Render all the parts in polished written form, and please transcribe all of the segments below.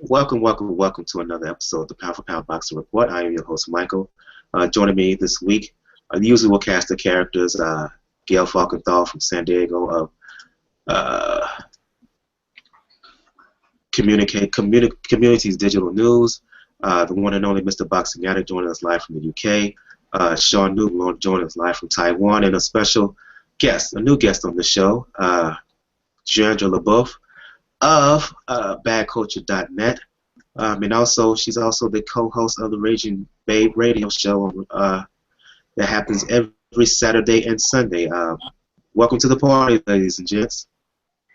Welcome to another episode of the Pound for Pound Boxing Report. I am your host, Michael. Joining me this week, the usual cast of characters, Gail Falkenthal from San Diego of Communities Digital News, the one and only Mr. Boxing Addict joining us live from the UK, Sean Newton joining us live from Taiwan, and a special guest, a new guest on the show, Jandra LaBeouf of badculture.net. And also, she's also the co-host of the Raging Babe radio show that happens every Saturday and Sunday. Welcome to the party, ladies and gents.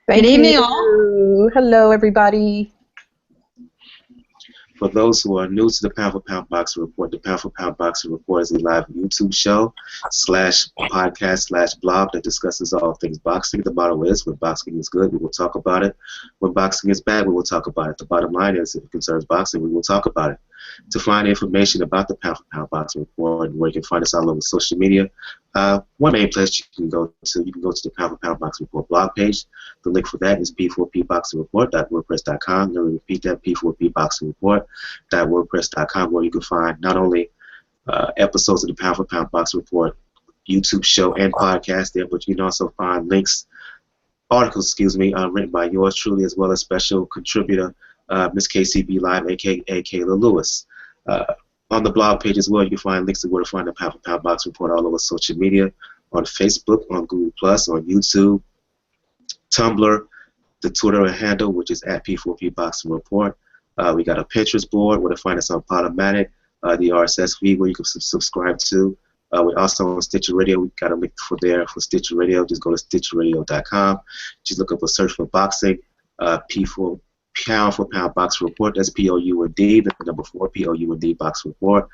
Good evening, all. Hello, everybody. For those who are new to the Pound for Pound Boxing Report, the Pound for Pound Boxing Report is a live YouTube show /podcast/blog that discusses all things boxing. The motto is, when boxing is good, we will talk about it. When boxing is bad, we will talk about it. The bottom line is, if it concerns boxing, we will talk about it. To find information about the Pound for Pound Boxing Report and where you can find us all over social media, one main place you can go to the Pound for Pound Boxing Report blog page. The link for that is p4pboxingreport.wordpress.com. Let me repeat that, p4pboxingreport.wordpress.com, where you can find not only episodes of the Pound for Pound Boxing Report YouTube show and podcast there, but you can also find articles, written by yours truly, as well as special contributor Miss KCB Live, a.k.a. Kayla Lewis. On the blog page as well, you can find links to where to find the Pound for Pound Boxing Report all over social media, on Facebook, on Google+, on YouTube, Tumblr, the Twitter handle, which is at P4P Boxing Report. We got a Pinterest board where to find us on Podomatic, the RSS feed where you can subscribe to. We're also on Stitcher Radio. We've got a link for Stitcher Radio. Just go to StitcherRadio.com. Just look up a search for boxing, P4 Pound for Pound Boxing Report. That's POUND, the number 4, POUND Boxing Report.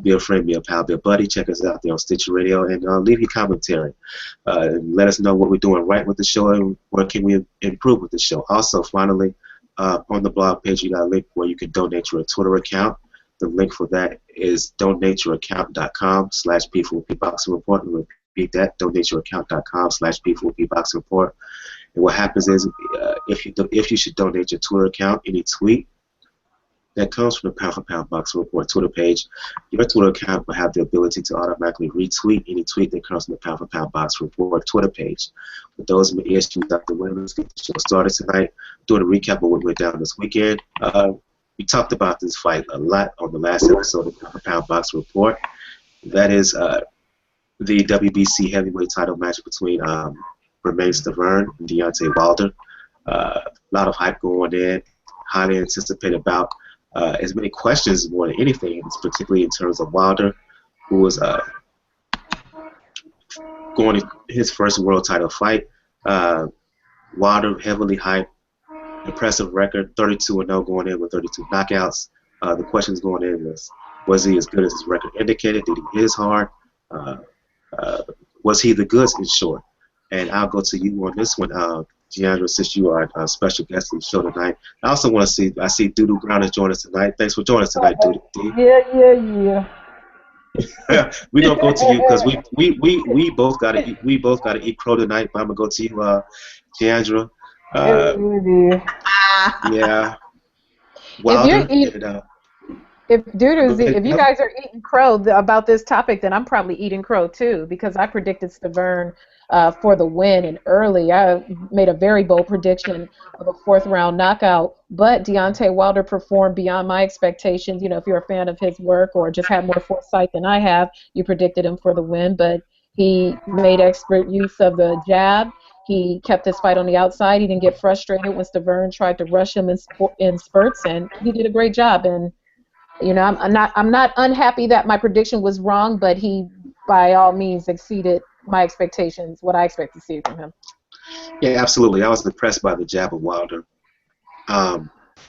Be a friend, be a pal, be a buddy. Check us out there on Stitcher Radio and leave your commentary. Let us know what we're doing right with the show and what can we improve with the show. Also, finally, on the blog page, you got a link where you can donate your Twitter account. The link for that is donateyouraccount.com/P4P Boxing Report. And repeat that, donateyouraccount.com/P4P Boxing Report. And what happens is, if you should donate your Twitter account, any tweet that comes from the Pound for Pound Boxing Report Twitter page, your Twitter account will have the ability to automatically retweet any tweet that comes from the Pound for Pound Boxing Report Twitter page. With those issues out the way, let's get the show started tonight. Doing a recap of what went down this weekend. We talked about this fight a lot on the last episode of the Pound for Pound Boxing Report. That is the WBC Heavyweight title match between Berman Stiverne and Deontay Wilder. A lot of hype going in, highly anticipated bout. As many questions more than anything, particularly in terms of Wilder, who was going to his first world title fight. Wilder heavily hyped, impressive record, 32-0 going in with 32 knockouts. The questions going in was he as good as his record indicated? Did he hit as hard? Was he the goods, in short? And I'll go to you on this one, Giandra, since you are a special guest on the show tonight. I also want to see, I see Doodoo Brown is joining us tonight. Thanks for joining us tonight, Doodoo. Yeah. We don't go to you because we both got to eat crow tonight. But I'm gonna go to you, Giandra. Yeah. Wilder. If you guys are eating crow about this topic, then I'm probably eating crow too, because I predicted Stiverne for the win and early. I made a very bold prediction of a 4th round knockout, but Deontay Wilder performed beyond my expectations. You know, if you're a fan of his work or just had more foresight than I have, you predicted him for the win, but he made expert use of the jab. He kept his fight on the outside. He didn't get frustrated when Stiverne tried to rush him in spurts, and he did a great job. And you know, I'm not unhappy that my prediction was wrong, but he by all means exceeded my expectations, what I expect to see from him. Yeah, absolutely. I was impressed by the jab of Wilder. The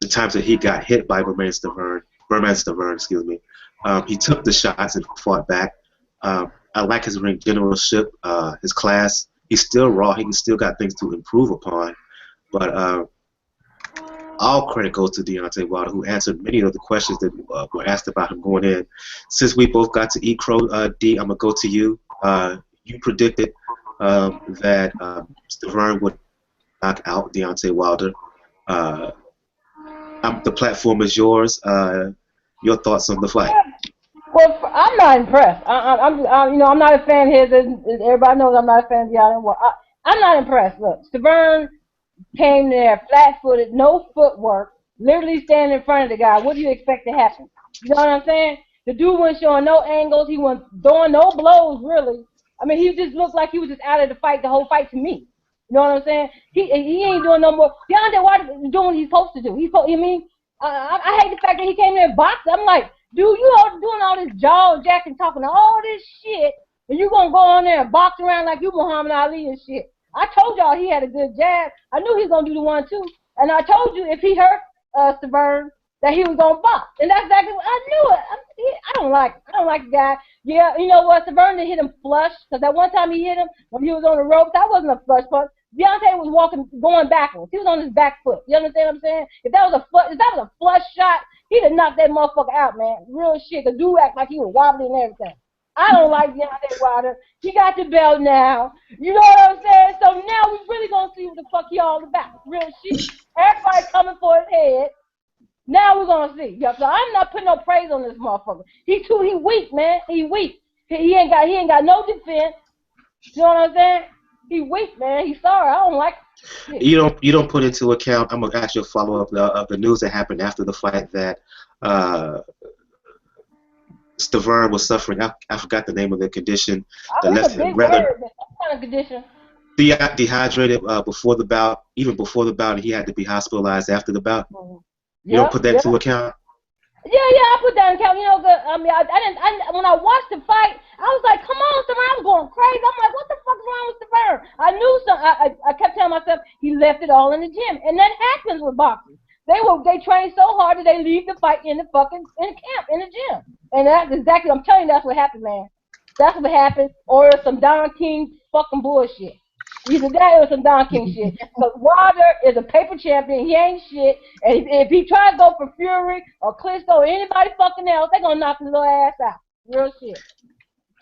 times that he got hit by Berman Stiverne, he took the shots and fought back. I like his ring generalship, his class. He's still raw. He still got things to improve upon. But all credit goes to Deontay Wilder, who answered many of the questions that were asked about him going in. Since we both got to eat crow, D, I'm going to go to you. You predicted that Stiverne would knock out Deontay Wilder. The platform is yours. Your thoughts on the fight? Well, I'm not impressed. I'm not a fan of his. Everybody knows I'm not a fan of Deontay. I'm not impressed. Look, Stiverne came there flat-footed, no footwork, literally standing in front of the guy. What do you expect to happen? You know what I'm saying? The dude wasn't showing no angles. He wasn't throwing no blows, really. I mean, he just looked like he was just out of the fight, the whole fight to me. You know what I'm saying? He ain't doing no more. Deontay Wilder is doing what he's supposed to do. I hate the fact that he came there and boxed. I'm like, dude, you all doing all this jaw jacking, talking all this shit, and you gonna go on there and box around like you Muhammad Ali and shit. I told y'all he had a good jab. I knew he was gonna do the 1-2, and I told you if he hurt Stiverne that he was gonna box, and that's exactly what I knew it. I don't like the guy. Yeah, you know what? Stiverne didn't hit him flush, because that one time he hit him when he was on the ropes, that wasn't a flush punch. Deontay was going backwards. He was on his back foot. You understand what I'm saying? If that was a flush shot, he'd have knocked that motherfucker out, man. Real shit. The dude act like he was wobbly and everything. I don't like Deontay Wilder. He got the belt now. You know what I'm saying? So now we really gonna see what the fuck he all about. Real shit. Everybody coming for his head. Now we're gonna see. Yeah, so I'm not putting no praise on this motherfucker. He weak, man. He weak. He ain't got no defense. You know what I'm saying? He weak, man. He's sorry. I don't like it. You don't put into account. I'm gonna ask you a follow up of the news that happened after the fight that Stiverne was suffering. I forgot the name of the condition. That's a big word. What kind of condition? Dehydrated before the bout. Even before the bout, he had to be hospitalized after the bout. You don't put that into account. Yeah, I put that in account. You know, when I watched the fight, I was like, come on, Stiverne. I was going crazy. I'm like, what the fuck is wrong with Stiverne? I knew I kept telling myself he left it all in the gym, and that happens with boxers. They train so hard that they leave the fight in the camp in the gym, and that's exactly. I'm telling you, that's what happened, man. That's what happened, or some Don King fucking bullshit. Either that or some Don King shit. Because Wilder is a paper champion. He ain't shit. And if he tries to go for Fury or Klitschko or anybody fucking else, they're going to knock his little ass out. Real shit.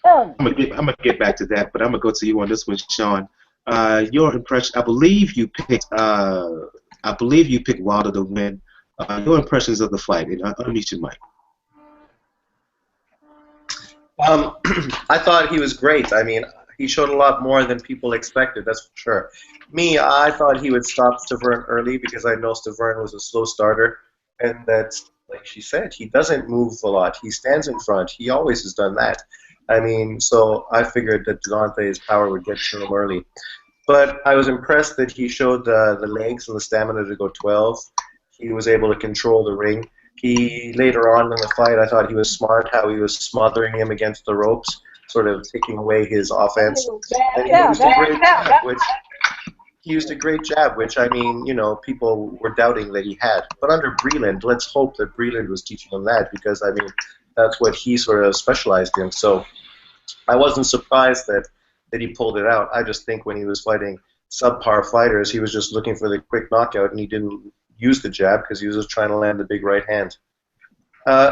I'm gonna get back to that, but I'm going to go to you on this one, Sean. Your impression, I believe you picked Wilder to win. Your impressions of the fight, and unmute your mic. I thought he was great. I mean, he showed a lot more than people expected, that's for sure. Me, I thought he would stop Stiverne early because I know Stiverne was a slow starter, and that, like she said, he doesn't move a lot. He stands in front. He always has done that. I mean, so I figured that Deontay's power would get to him early. But I was impressed that he showed the legs and the stamina to go 12. He was able to control the ring. He, later on in the fight, I thought he was smart, how he was smothering him against the ropes, sort of taking away his offense. And he used a great jab, which, I mean, you know, people were doubting that he had. But under Breland, let's hope that Breland was teaching him that, because, I mean, that's what he sort of specialized in. So I wasn't surprised that he pulled it out. I just think when he was fighting subpar fighters, he was just looking for the quick knockout, and he didn't use the jab because he was just trying to land the big right hand.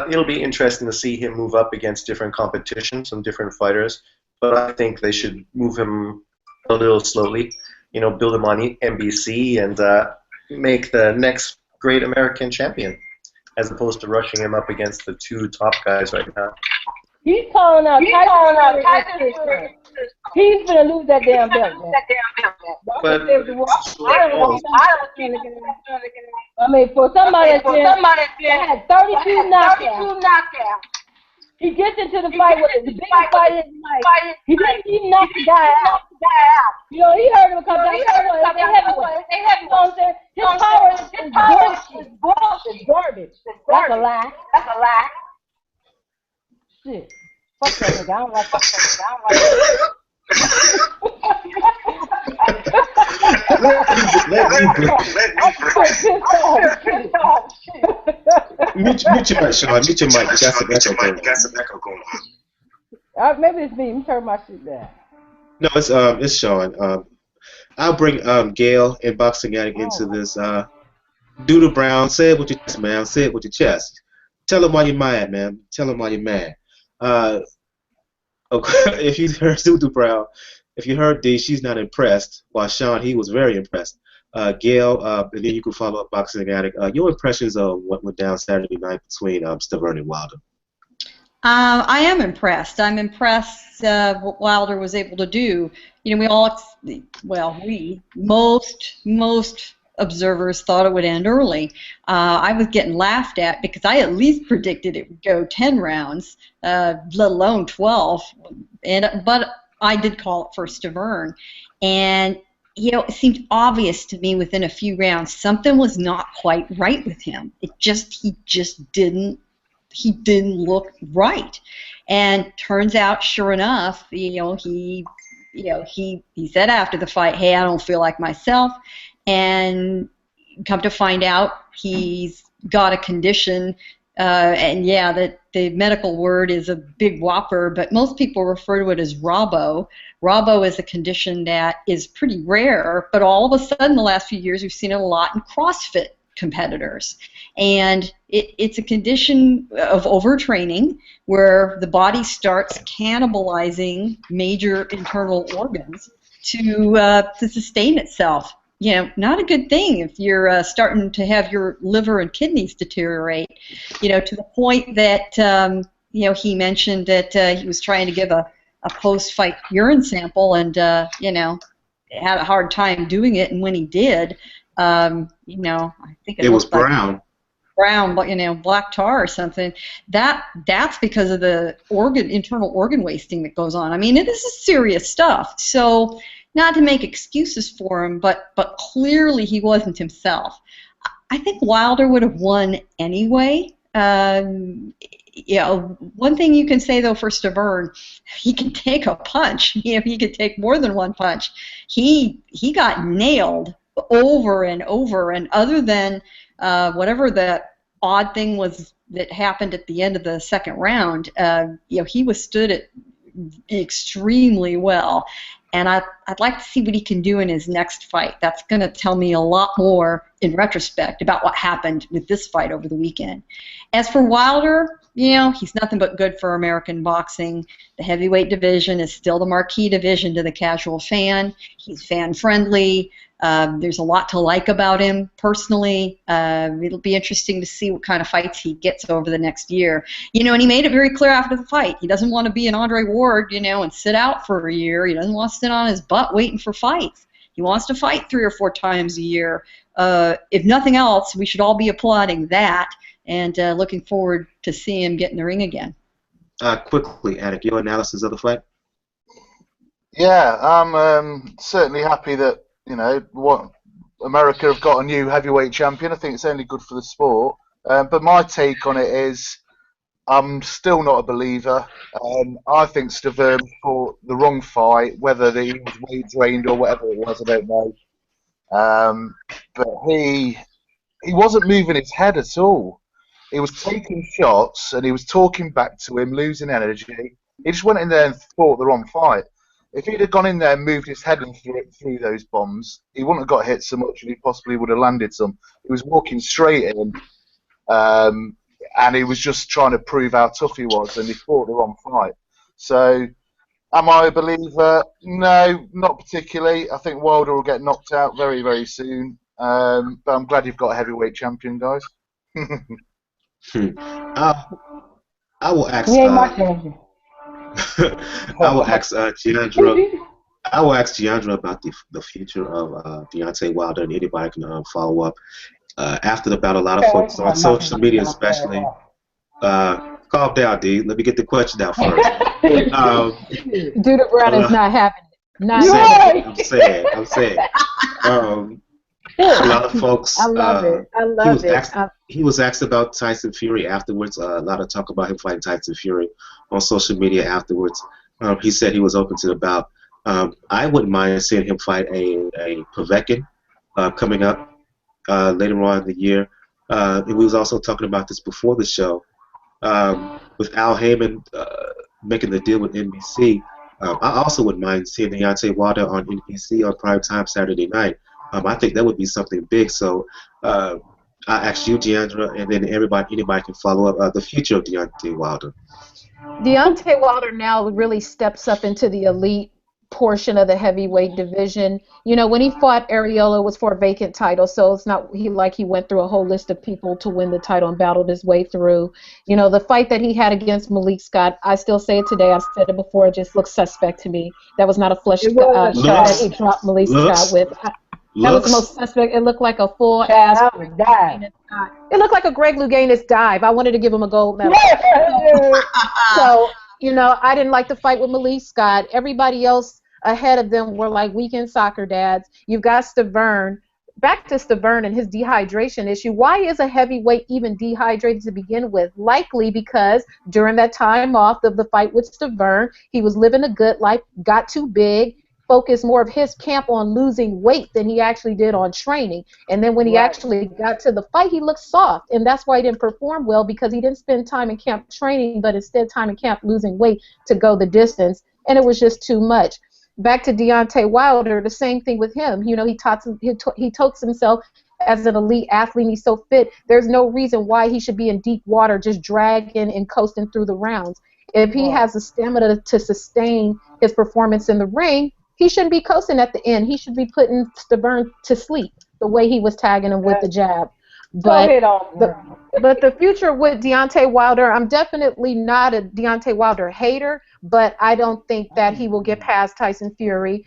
It'll be interesting to see him move up against different competitions and different fighters, but I think they should move him a little slowly, you know, build him on NBC and make the next great American champion, as opposed to rushing him up against the two top guys right now. He's calling out Tyson. He's gonna lose that damn belt, man. But I mean, for somebody that had 32 knockouts, he gets into the fight with the biggest fight in his life. He didn't even knock the guy out. You know, he heard him come down. He heavyweight. You know what I'm saying? His power is bullshit. It's garbage. That's a lie. Shit. Fuck that nigga. I don't like Mute your mic, Sean. Mute your mic. You got some echo going on. Maybe it's me. Let me turn my shit down. No, it's Sean. I'll bring Gail and Boxing Addict into this. Doodle Brown, say it with your chest, man. Say it with your chest. Tell him why you're mad, man. Tell him why you're mad. If you heard Doodle Brown, if you heard D, she's not impressed. While Sean, he was very impressed. Gail, and then you can follow up Boxing Addict. Your impressions of what went down Saturday night between Stiverne and Wilder? I am impressed. I'm impressed what Wilder was able to do. You know, most observers thought it would end early. I was getting laughed at because I at least predicted it would go 10 rounds, let alone 12. But I did call it for Stiverne. And, you know, it seemed obvious to me within a few rounds something was not quite right with him. He just didn't look right. And turns out, sure enough, he said after the fight, hey, I don't feel like myself. And come to find out, he's got a condition, and yeah, that the medical word is a big whopper, but most people refer to it as ROBO. ROBO is a condition that is pretty rare, but all of a sudden, the last few years, we've seen it a lot in CrossFit competitors. And it's a condition of overtraining where the body starts cannibalizing major internal organs to sustain itself. You know, not a good thing if you're starting to have your liver and kidneys deteriorate, you know, to the point that, he mentioned that he was trying to give a post-fight urine sample and, had a hard time doing it. And when he did, I think it was brown. Brown, black tar or something. That's because of the internal organ wasting that goes on. I mean, it is serious stuff. So, not to make excuses for him, but clearly he wasn't himself. I think Wilder would have won anyway. One thing you can say though for Stiverne, he can take a punch. He could take more than one punch. He got nailed over and over, and other than whatever the odd thing was that happened at the end of the second round, he withstood it extremely well. And I'd like to see what he can do in his next fight. That's going to tell me a lot more in retrospect about what happened with this fight over the weekend. As for Wilder, he's nothing but good for American boxing. The heavyweight division is still the marquee division to the casual fan. He's fan-friendly. There's a lot to like about him personally. It'll be interesting to see what kind of fights he gets over the next year. And he made it very clear after the fight. He doesn't want to be an Andre Ward, and sit out for a year. He doesn't want to sit on his butt waiting for fights. He wants to fight 3 or 4 times a year. If nothing else, we should all be applauding that and looking forward to seeing him get in the ring again. Quickly, Attic, your analysis of the fight? Yeah, I'm certainly happy that what America have got a new heavyweight champion. I think it's only good for the sport. But my take on it is, I'm still not a believer. I think Stiverne fought the wrong fight, whether he was weight drained or whatever it was, I don't know. But he wasn't moving his head at all. He was taking shots and he was talking back to him, losing energy. He just went in there and fought the wrong fight. If he'd have gone in there and moved his head and through those bombs, he wouldn't have got hit so much and he possibly would have landed some. He was walking straight in, and he was just trying to prove how tough he was, and he fought the wrong fight. So, am I a believer? No, not particularly. I think Wilder will get knocked out very, very soon. But I'm glad you've got a heavyweight champion, guys. I will ask. He ain't my champion. I will ask Giandra. I will ask Giandra about the future of Deontay Wilder, and anybody can follow up after the battle. A lot of folks on social media, especially. Calm down, D. Let me get the question out first. Duda Brown is not having it. I'm saying. A lot of folks. I love it. He was asked about Tyson Fury afterwards. A lot of talk about him fighting Tyson Fury on social media afterwards. He said he was open to the bout. I wouldn't mind seeing him fight a Povetkin coming up later on in the year. And we was also talking about this before the show. With Al Haymon making the deal with NBC, I also wouldn't mind seeing Deontay Wilder on NBC on primetime Saturday night. I think that would be something big. So I asked you, Giandra, and then anybody can follow up the future of Deontay Wilder. Deontay Wilder now really steps up into the elite portion of the heavyweight division. You know, when he fought Areola, it was for a vacant title, so it's not he went through a whole list of people to win the title and battled his way through. You know, the fight that he had against Malik Scott, I still say it today, I've said it before, it just looks suspect to me. That was not a flush shot that he dropped Malik Scott with. That was the most suspect. It looked like a full ass dive. It looked like a Greg Louganis dive. I wanted to give him a gold medal. So, you know, I didn't like the fight with Malik Scott. Everybody else ahead of them were like weekend soccer dads. You've got Stiverne. Back to Stiverne and his dehydration issue. Why is a heavyweight even dehydrated to begin with? Likely because during that time off of the fight with Stiverne, he was living a good life, got too big, focused more of his camp on losing weight than he actually did on training. And then when he actually got to the fight, he looked soft. And that's why he didn't perform well, because he didn't spend time in camp training, but instead time in camp losing weight to go the distance. And it was just too much. Back to Deontay Wilder, the same thing with him. You know, he totes himself as an elite athlete. He's so fit. There's no reason why he should be in deep water just dragging and coasting through the rounds. If he has the stamina to sustain his performance in the ring, he shouldn't be coasting at the end. He should be putting Stiverne to sleep the way he was tagging him with the jab. But the future with Deontay Wilder, I'm definitely not a Deontay Wilder hater, but I don't think that he will get past Tyson Fury.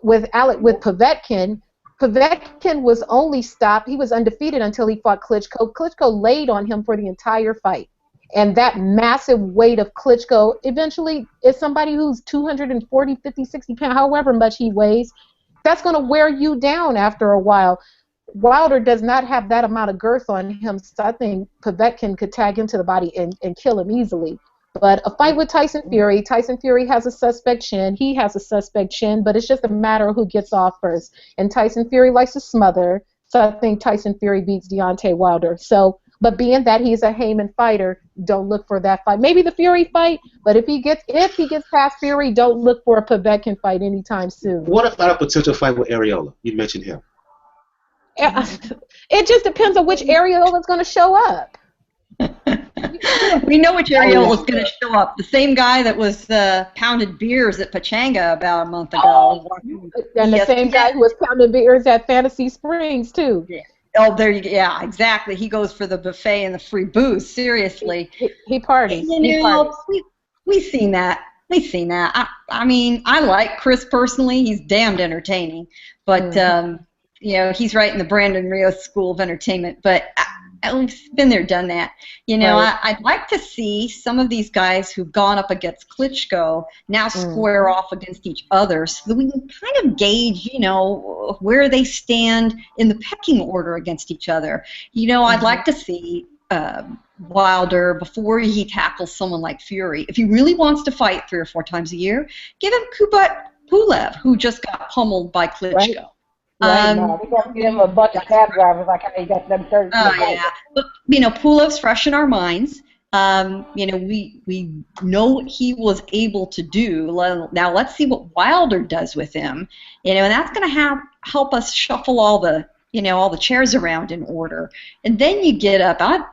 With Povetkin, Povetkin was only stopped. He was undefeated until he fought Klitschko. Klitschko laid on him for the entire fight. And that massive weight of Klitschko eventually is somebody who's 240, 50, 60 pounds, however much he weighs. That's going to wear you down after a while. Wilder does not have that amount of girth on him, so I think Povetkin could tag him to the body and kill him easily. But a fight with Tyson Fury has a suspect chin. He has a suspect chin, but it's just a matter of who gets off first. And Tyson Fury likes to smother, so I think Tyson Fury beats Deontay Wilder. So, but being that he's a Haymon fighter, don't look for that fight. Maybe the Fury fight, but if he gets past Fury, don't look for a Povetkin fight anytime soon. What about a potential fight with Areola? You mentioned him. It just depends on which Areola is going to show up. We know which Areola is going to show up. The same guy that was pounded beers at Pachanga about a month ago. And the same guy who was pounding beers at Fantasy Springs, too. Yeah. Oh, there you go. Yeah, exactly. He goes for the buffet and the free booze. Seriously. He parties. We've seen that. We've seen that. I mean, I like Chris personally. He's damned entertaining. But, you know, he's right in the Brandon Rios School of Entertainment. But we've been there, done that. You know, I'd like to see some of these guys who've gone up against Klitschko now square off against each other so that we can kind of gauge, you know, where they stand in the pecking order against each other. You know, I'd like to see Wilder, before he tackles someone like Fury, if he really wants to fight 3 or 4 times a year, give him Kubrat Pulev, who just got pummeled by Klitschko. Right. We got to give him a bunch of cab drivers like how he got them 30. Yeah. But, you know, Pulev's fresh in our minds. You know, we know what he was able to do. Now let's see what Wilder does with him. You know, and that's going to help us shuffle all the chairs around in order. And then you get up. I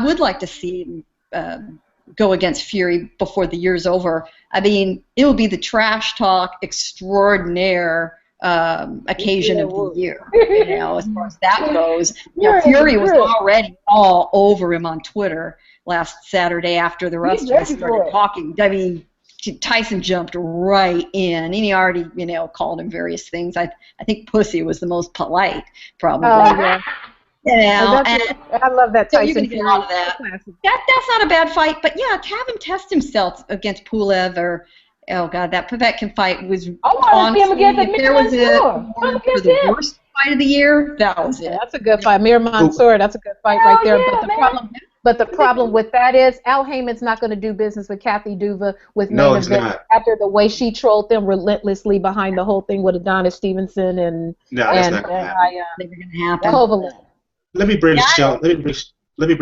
would like to see him go against Fury before the year's over. I mean, it will be the trash talk extraordinaire occasion of the year, you know, as far as that goes. You know, Fury was already all over him on Twitter last Saturday after the rest of us started talking. I mean, Tyson jumped right in, and he already, you know, called him various things. I think pussy was the most polite, probably. You know, I love that Tyson. So you're going to get out of that. That's not a bad fight, but yeah, to have him test himself against Pulev or oh God, that Povetkin fight was honestly, if there was for the worst fight of the year, that was it. That's a good fight. Amir Mansour, that's a good fight right there. But the problem with that is Al Haymon's not going to do business with Kathy Duva with main event after the way she trolled them relentlessly behind the whole thing with Adonis Stevenson and Kovalev. Let me bring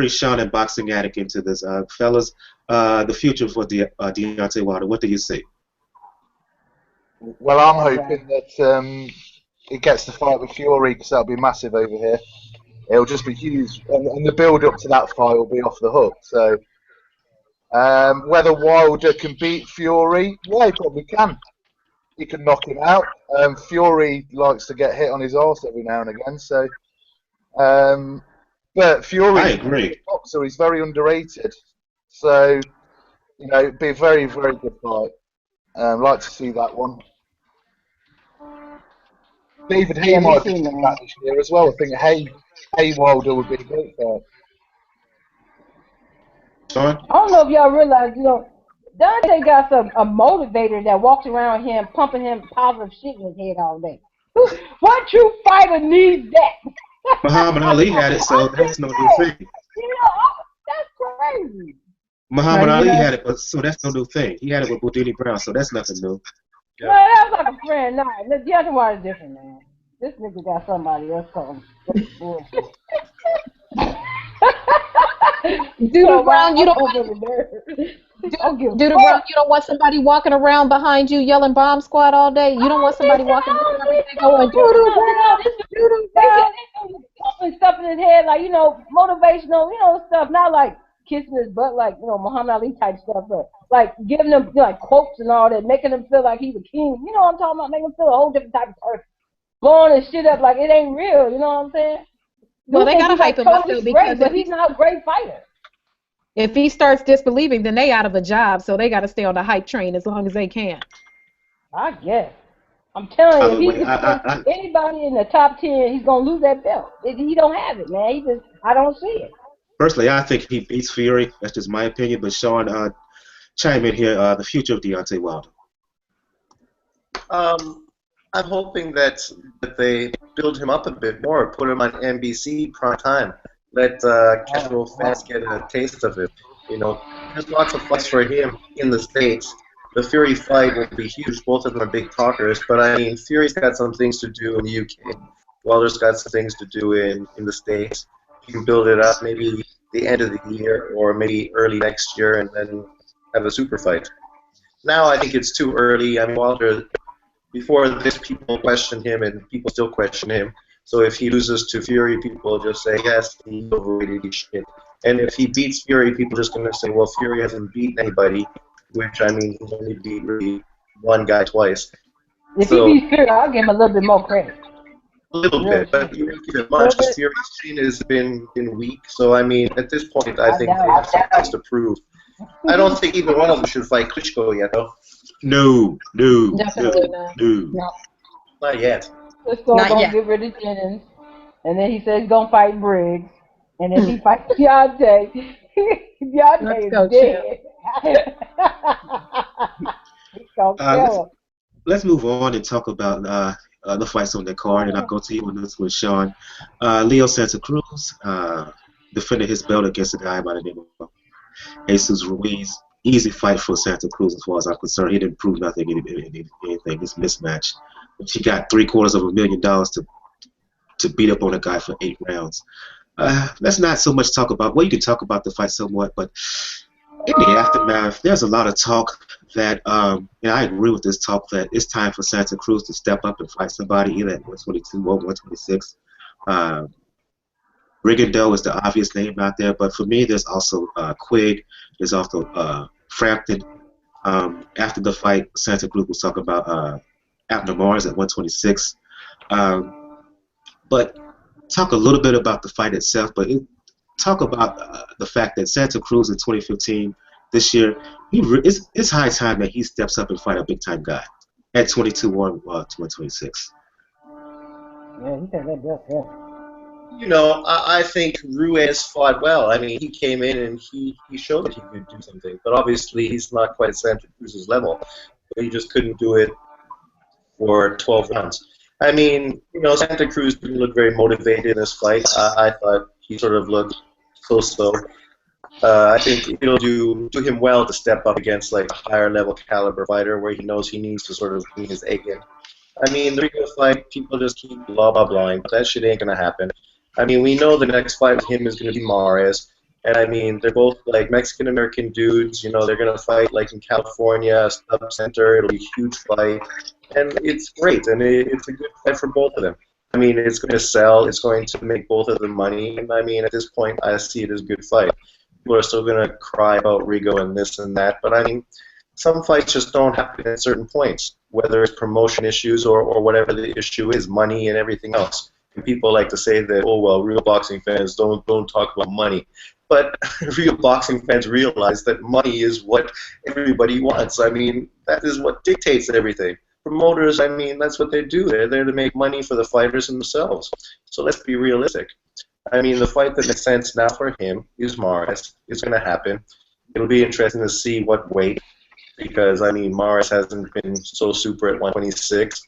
Sean and Boxing Addict into this, fellas. The future for Deontay Wilder. What do you see? Well, I'm hoping that he gets the fight with Fury, because that'll be massive over here. It'll just be huge, and the build-up to that fight will be off the hook. So, whether Wilder can beat Fury, yeah, he probably can. he can knock him out. Fury likes to get hit on his arse every now and again, so. But Fury, I agree. boxer, he's very underrated. So, you know, it'd be a very, very good fight. Like to see that one. David Hay might be back this year as well. I think Hay Wilder would be a great fight. Sean? I don't know if y'all realize, you know, Deontay got a motivator that walks around him, pumping him positive shit in his head all day. What true fighter needs that? Muhammad Ali had it, so that's no new thing. You know, that's crazy. Muhammad Ali had it, so that's no new thing. He had it with Boudini Brown, so that's nothing new. Yeah. Well, that was like a friend. Nah, the other one is different, man. This nigga got somebody else calling. Doodle Brown, you don't want somebody walking around behind you yelling bomb squad all day. You don't want somebody walking around going Doodle Brown. Pumping stuff in his head, like, you know, motivational, you know, stuff. Not like kissing his butt, like, you know, Muhammad Ali type stuff, but like giving him, you know, like quotes and all that, making him feel like he's a king. You know what I'm talking about? Making him feel a whole different type of person. Blowing his shit up like it ain't real. You know what I'm saying? Well, they gotta hype him up though, because but he's not a great fighter. If he starts disbelieving, then they out of a job, so they got to stay on the hype train as long as they can. I guess. I'm telling you, anybody in the top 10, he's gonna lose that belt. He don't have it, man. I don't see it. Personally, I think he beats Fury. That's just my opinion. But Sean, chime in here. The future of Deontay Wilder. I'm hoping that they build him up a bit more, put him on NBC prime time. Let casual fans get a taste of it. You know, there's lots of fights for him in the States. The Fury fight will be huge. Both of them are big talkers. But, I mean, Fury's got some things to do in the UK. Wilder's got some things to do in the States. You can build it up maybe the end of the year or maybe early next year and then have a super fight. Now I think it's too early. I mean, Wilder, before this, people questioned him and people still question him. So if he loses to Fury, people just say, yes, he's overrated, he's shit. And if he beats Fury, people are just going to say, well, Fury hasn't beaten anybody, which, I mean, he's only beat really one guy twice. If he beats Fury, I'll give him a little bit more credit. A little bit, but you don't give it much because Fury's chain has been weak. So, I mean, at this point, I think they have something else to prove. I don't think either one of them should fight Klitschko yet, though. No. Definitely not. No. Not yet. Klitschko's going to get rid of Jennings, and then he says he's going to fight Briggs, and then he fights Deontay. Deontay is dead. Let's move on and talk about the fights on the card, and I'll go to you on this with Sean. Leo Santa Cruz defended his belt against a guy by the name of Jesus Ruiz. Easy fight for Santa Cruz as far as I'm concerned. He didn't prove nothing, anything. This mismatch. But he got $750,000 to beat up on a guy for 8 rounds. Let's not so much talk about, well, you can talk about the fight somewhat, but in the aftermath, there's a lot of talk that, and I agree with this talk, that it's time for Santa Cruz to step up and fight somebody either at 122 or 126. Rigondeaux is the obvious name out there, but for me, there's also Quigg, there's also Frampton. After the fight, Santa Cruz was talking about Abner Mars at 126. But talk a little bit about the fight itself, but talk about the fact that Santa Cruz in 2015, this year, it's high time that he steps up and fight a big-time guy at 22 or 126. Yeah, he said that best, yeah. You know, I think Ruiz fought well. I mean, he came in and he showed that he could do something. But obviously, he's not quite at Santa Cruz's level. But he just couldn't do it for 12 rounds. I mean, you know, Santa Cruz didn't look very motivated in this fight. I thought he sort of looked so-so. I think it'll do him well to step up against, like, a higher-level caliber fighter where he knows he needs to sort of bring his A game. I mean, the Rios fight, people just keep blah-blah-blahing, but that shit ain't going to happen. I mean, we know the next fight with him is going to be Mares. And, I mean, they're both, like, Mexican-American dudes. You know, they're going to fight, like, in California, Stub Center. It'll be a huge fight. And it's great. And it's a good fight for both of them. I mean, it's going to sell. It's going to make both of them money. And, I mean, at this point, I see it as a good fight. People are still going to cry about Rigo and this and that. But, I mean, some fights just don't happen at certain points. whether it's promotion issues or whatever the issue is, money and everything else. And people like to say that, oh, well, real boxing fans don't talk about money. But real boxing fans realize that money is what everybody wants. I mean, that is what dictates everything. Promoters, I mean, that's what they do. They're there to make money for the fighters themselves. So let's be realistic. I mean, the fight that makes sense now for him is Maris. It's going to happen. It'll be interesting to see what weight, because, I mean, Maris hasn't been so super at 126,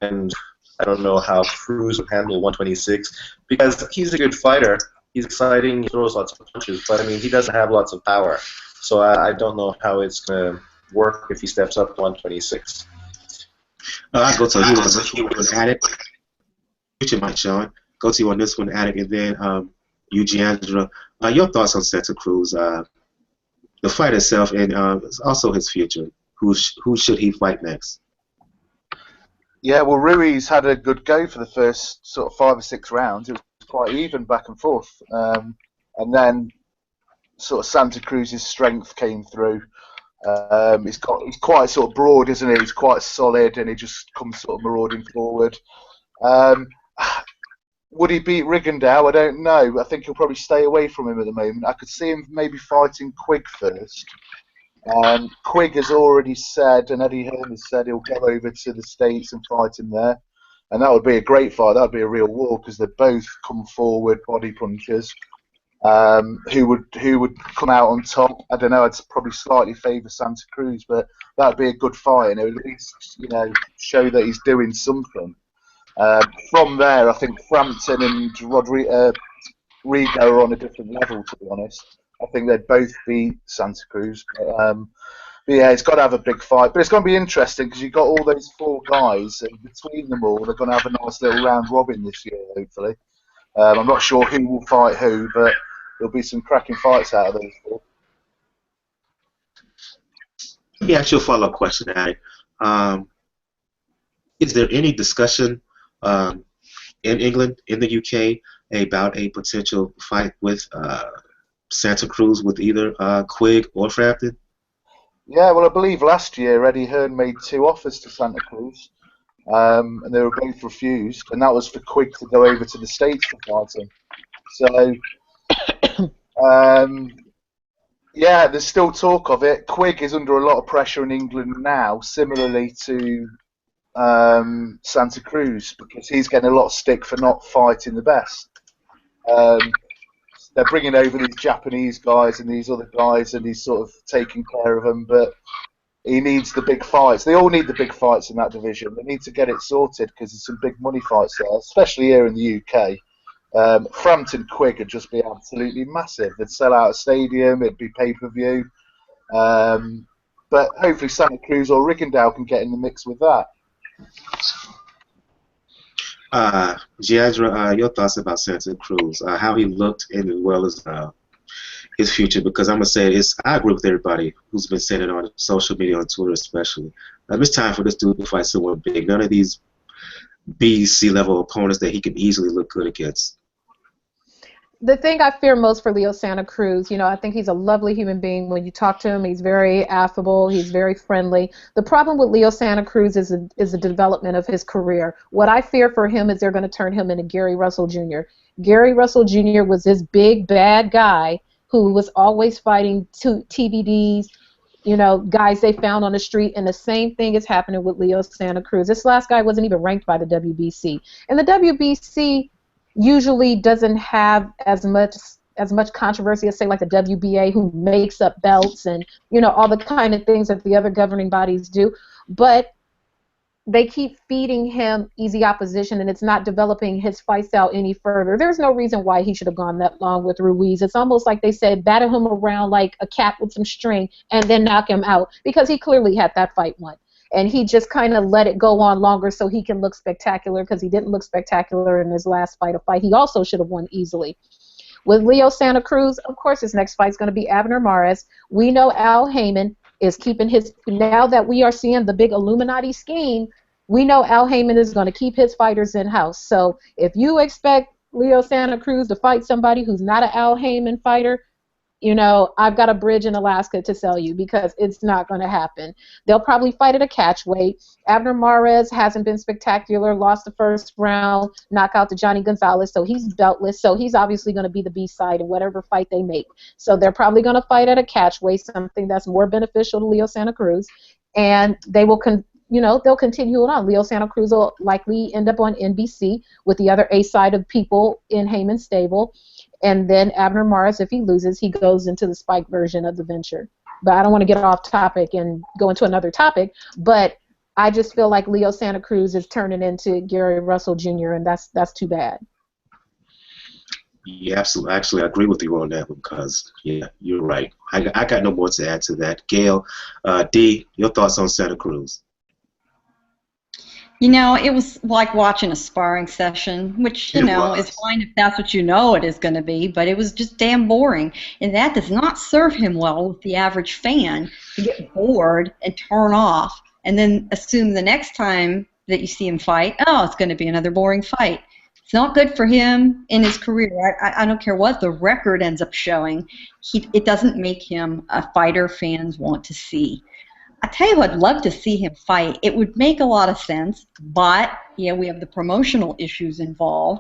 and I don't know how Cruz would handle 126, because he's a good fighter. He's exciting. He throws lots of punches, but, I mean, he doesn't have lots of power. So I don't know how it's going to work if he steps up to 126. I'll go to you on this one, Attic. Future Mike, Sean. Go to you on this one, Attic, and then Eugene. Your thoughts on Santa Cruz, the fight itself, and also his future. Who should he fight next? Yeah, well, Ruiz had a good go for the first sort of 5 or 6 rounds. It was quite even back and forth, and then sort of Santa Cruz's strength came through. He's quite sort of broad, isn't he? He's quite solid, and he just comes sort of marauding forward. Would he beat Rigondeaux? I don't know. I think he'll probably stay away from him at the moment. I could see him maybe fighting Quigg first. Quigg has already said, and Eddie Hearn has said, he'll go over to the States and fight him there. And that would be a great fight. That would be a real war, because they both come forward body punchers. Who would come out on top? I don't know. I'd probably slightly favour Santa Cruz, but that'd be a good fight, and it would at least, show that he's doing something. From there, I think Frampton and Rigo are on a different level, to be honest. I think they'd both beat Santa Cruz. But yeah, it's got to have a big fight. But it's going to be interesting, because you've got all those 4 guys, and between them all, they're going to have a nice little round robin this year, hopefully. I'm not sure who will fight who, but there'll be some cracking fights out of those 4. Let me ask you a follow-up question, Attic. Is there any discussion in England, in the UK, about a potential fight with Santa Cruz with either Quigg or Frampton? Yeah, well, I believe last year Eddie Hearn made 2 offers to Santa Cruz, and they were both refused, and that was for Quigg to go over to the States to fight him. So, yeah, there's still talk of it. Quigg is under a lot of pressure in England now, similarly to Santa Cruz, because he's getting a lot of stick for not fighting the best. They're bringing over these Japanese guys and these other guys, and he's sort of taking care of them, but he needs the big fights. They all need the big fights in that division. They need to get it sorted, because there's some big money fights there, especially here in the UK. Frampton Quigg would just be absolutely massive. They'd sell out a stadium, it'd be pay-per-view. But hopefully Santa Cruz or Rigondeaux can get in the mix with that. Giadra, your thoughts about Santa Cruz, how he looked, and as well as his future, because I'm going to say I agree with everybody who's been saying it on social media, on Twitter especially. It's time for this dude to fight someone big. None of these BC level opponents that he can easily look good against. The thing I fear most for Leo Santa Cruz, I think he's a lovely human being. When you talk to him, he's very affable, he's very friendly. The problem with Leo Santa Cruz is the development of his career. What I fear for him is they're going to turn him into Gary Russell Jr. Gary Russell Jr. was this big, bad guy who was always fighting TBDs, guys they found on the street, and the same thing is happening with Leo Santa Cruz. This last guy wasn't even ranked by the WBC. And the WBC usually doesn't have as much controversy as, say, like the WBA, who makes up belts and all the kind of things that the other governing bodies do, but they keep feeding him easy opposition, and it's not developing his fight style any further. There's no reason why he should have gone that long with Ruiz. It's almost like they said, batter him around like a cat with some string and then knock him out, because he clearly had that fight won. And he just kind of let it go on longer so he can look spectacular, because he didn't look spectacular in his last fight, a fight he also should have won easily. With Leo Santa Cruz, of course, his next fight is going to be Abner Mares. We know Al Haymon is keeping his, now that we are seeing the big Illuminati scheme, we know Al Haymon is going to keep his fighters in-house. So if you expect Leo Santa Cruz to fight somebody who's not an Al Haymon fighter, you know, I've got a bridge in Alaska to sell you because it's not going to happen. They'll probably fight at a catch weight. Abner Mares hasn't been spectacular, lost the first round, knockout to Johnny Gonzalez, so he's beltless. So he's obviously going to be the B-side in whatever fight they make. So they're probably going to fight at a catch weight, something that's more beneficial to Leo Santa Cruz, and they will they'll continue it on. Leo Santa Cruz will likely end up on NBC with the other A-side of people in Haymon's stable. And then Abner Mares, if he loses, he goes into the Spike version of the venture. But I don't want to get off topic and go into another topic, but I just feel like Leo Santa Cruz is turning into Gary Russell Jr., and that's too bad. Yeah, absolutely. Actually, I agree with you on that because, yeah, you're right. I got no more to add to that. Gail, D, your thoughts on Santa Cruz? You know, it was like watching a sparring session, which, you know, is fine if that's what you know it is going to be, but it was just damn boring. And that does not serve him well with the average fan to get bored and turn off and then assume the next time that you see him fight, oh, it's going to be another boring fight. It's not good for him in his career. I don't care what the record ends up showing. It doesn't make him a fighter fans want to see. I tell you, I'd love to see him fight. It would make a lot of sense, but yeah, we have the promotional issues involved.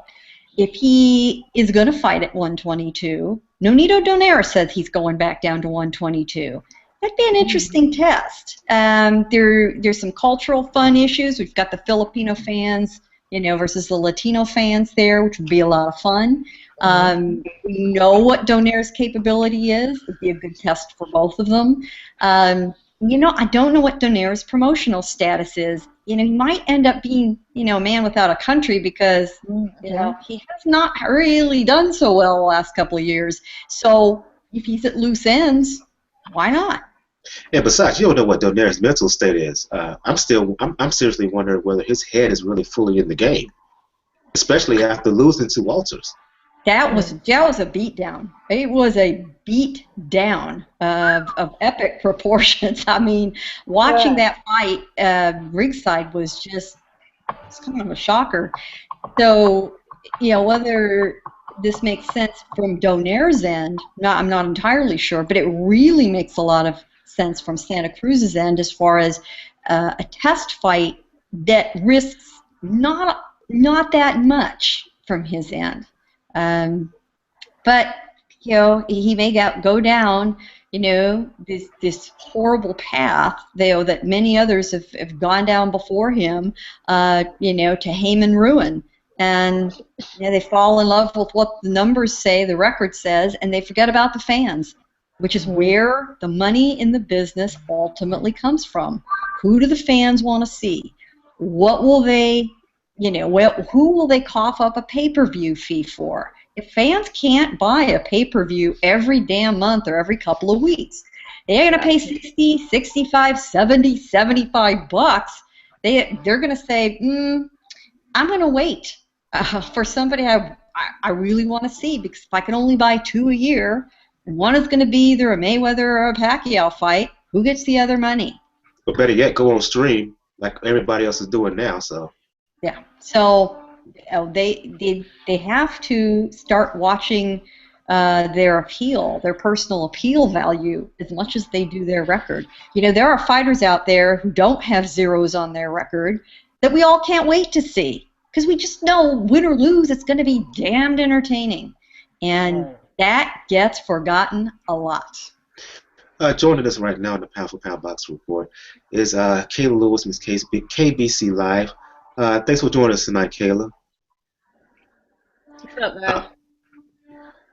If he is going to fight at 122, Nonito Donaire says he's going back down to 122. That'd be an interesting test. There's some cultural fun issues. We've got the Filipino fans, you know, versus the Latino fans there, which would be a lot of fun. We know what Donaire's capability is. It'd be a good test for both of them. You know, I don't know what Donaire's promotional status is. You know, he might end up being, you know, a man without a country because, you know, he has not really done so well the last couple of years. So if he's at loose ends, why not? Yeah, besides, you don't know what Donaire's mental state is. I'm seriously wondering whether his head is really fully in the game, especially after losing to Walters. That was a beatdown. It was a beat down of epic proportions. I mean, watching that fight ringside was just kind of a shocker. So, you know, whether this makes sense from Donaire's end, I'm not entirely sure, but it really makes a lot of sense from Santa Cruz's end as far as a test fight that risks not that much from his end. But you know, he may go down, you know, this horrible path, that many others have gone down before him, you know, to Haymon ruin. And you know, they fall in love with what the numbers say, the record says, and they forget about the fans, which is where the money in the business ultimately comes from. Who do the fans want to see? What will they, you know, who will they cough up a pay-per-view fee for? If fans can't buy a pay-per-view every damn month or every couple of weeks, they're going to pay 60, 65, 70, 75 bucks. They're going to say, I'm going to wait for somebody I really want to see, because if I can only buy 2 a year, and one is going to be either a Mayweather or a Pacquiao fight, who gets the other money? But better yet, go on stream like everybody else is doing now. So yeah, so they have to start watching their personal appeal value as much as they do their record. You know, there are fighters out there who don't have zeros on their record that we all can't wait to see, because we just know, win or lose, it's going to be damned entertaining, and that gets forgotten a lot. Joining us right now in the Pound for Pound Box Report is Kayla Lewis, Miss KBC Live. Thanks for joining us tonight, Kayla. What's up, man?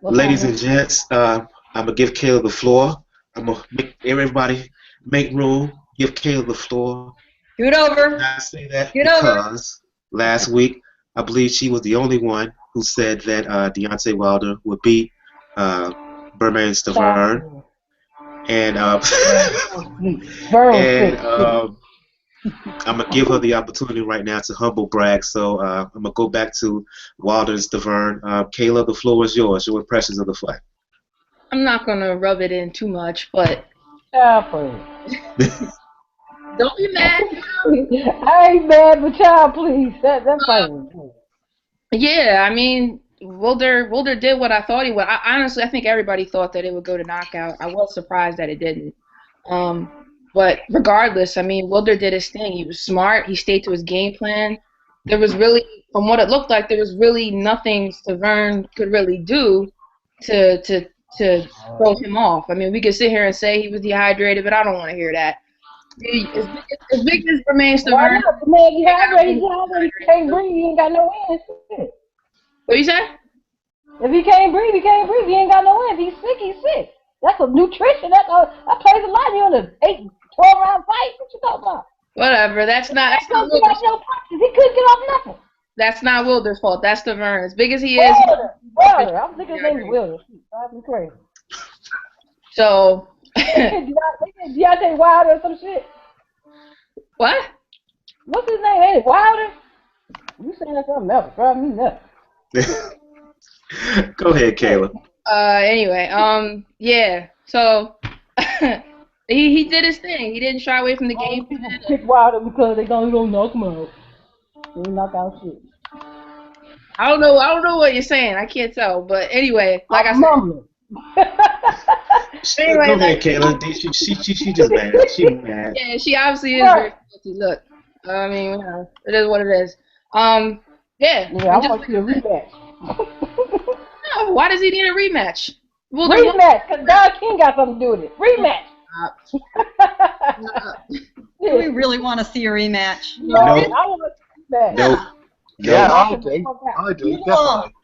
Ladies and gents, I'm going to give Kayla the floor. I'm going to make everybody make room, give Kayla the floor. Scoot over. I say that Scoot because last week, I believe she was the only one who said that Deontay Wilder would beat Berman Stiverne. And I'm going to give her the opportunity right now to humble brag. So I'm going to go back to Wilder and Stiverne. Kayla, the floor is yours. Your impressions of the fight. I'm not going to rub it in too much, but child, please. Don't be mad. I ain't mad, but child, please. That fight was good. Yeah, I mean, Wilder did what I thought he would. Honestly, I think everybody thought that it would go to knockout. I was surprised that it didn't. But regardless, I mean, Wilder did his thing. He was smart. He stayed to his game plan. There was really, from what it looked like, there was really nothing Stiverne could really do to throw him off. I mean, we could sit here and say he was dehydrated, but I don't want to hear that. As big as remains Stiverne. Man, dehydrated, he can't breathe. He ain't got no wind. What you say? If he can't breathe, he can't breathe. He ain't got no wind. If he's sick, he's sick. That's a nutrition. That plays a lot. You're in an 12-round fight. What you talking about? Whatever. That's not Wilder's fault. He couldn't get off nothing. That's not Wilder's fault. That's Stiverne. As big as he is. Wilder. I'm thinking his name is Wilder. I'm crazy. So. Deontay Wilder or some shit. What? What's his name? Ain't it Wilder? You saying that something else? Drive me nuts. Go ahead, Kayla. Anyway, yeah. So he did his thing. He didn't shy away from the game. People pick Wilder because they gonna knock him out. They knock out shit. I don't know what you're saying. I can't tell. But anyway, like I said. Anyway, go ahead, Kayla. She just mad. She mad. Yeah, she obviously is very guilty. Look, I mean, you know, it is what it is. Yeah. I want to see a rematch. No, why does he need a rematch? Rematch, because Don King got something to do with it. Rematch. Do we really want to see a rematch? No. I want a rematch. Nope. Yeah, I do, definitely.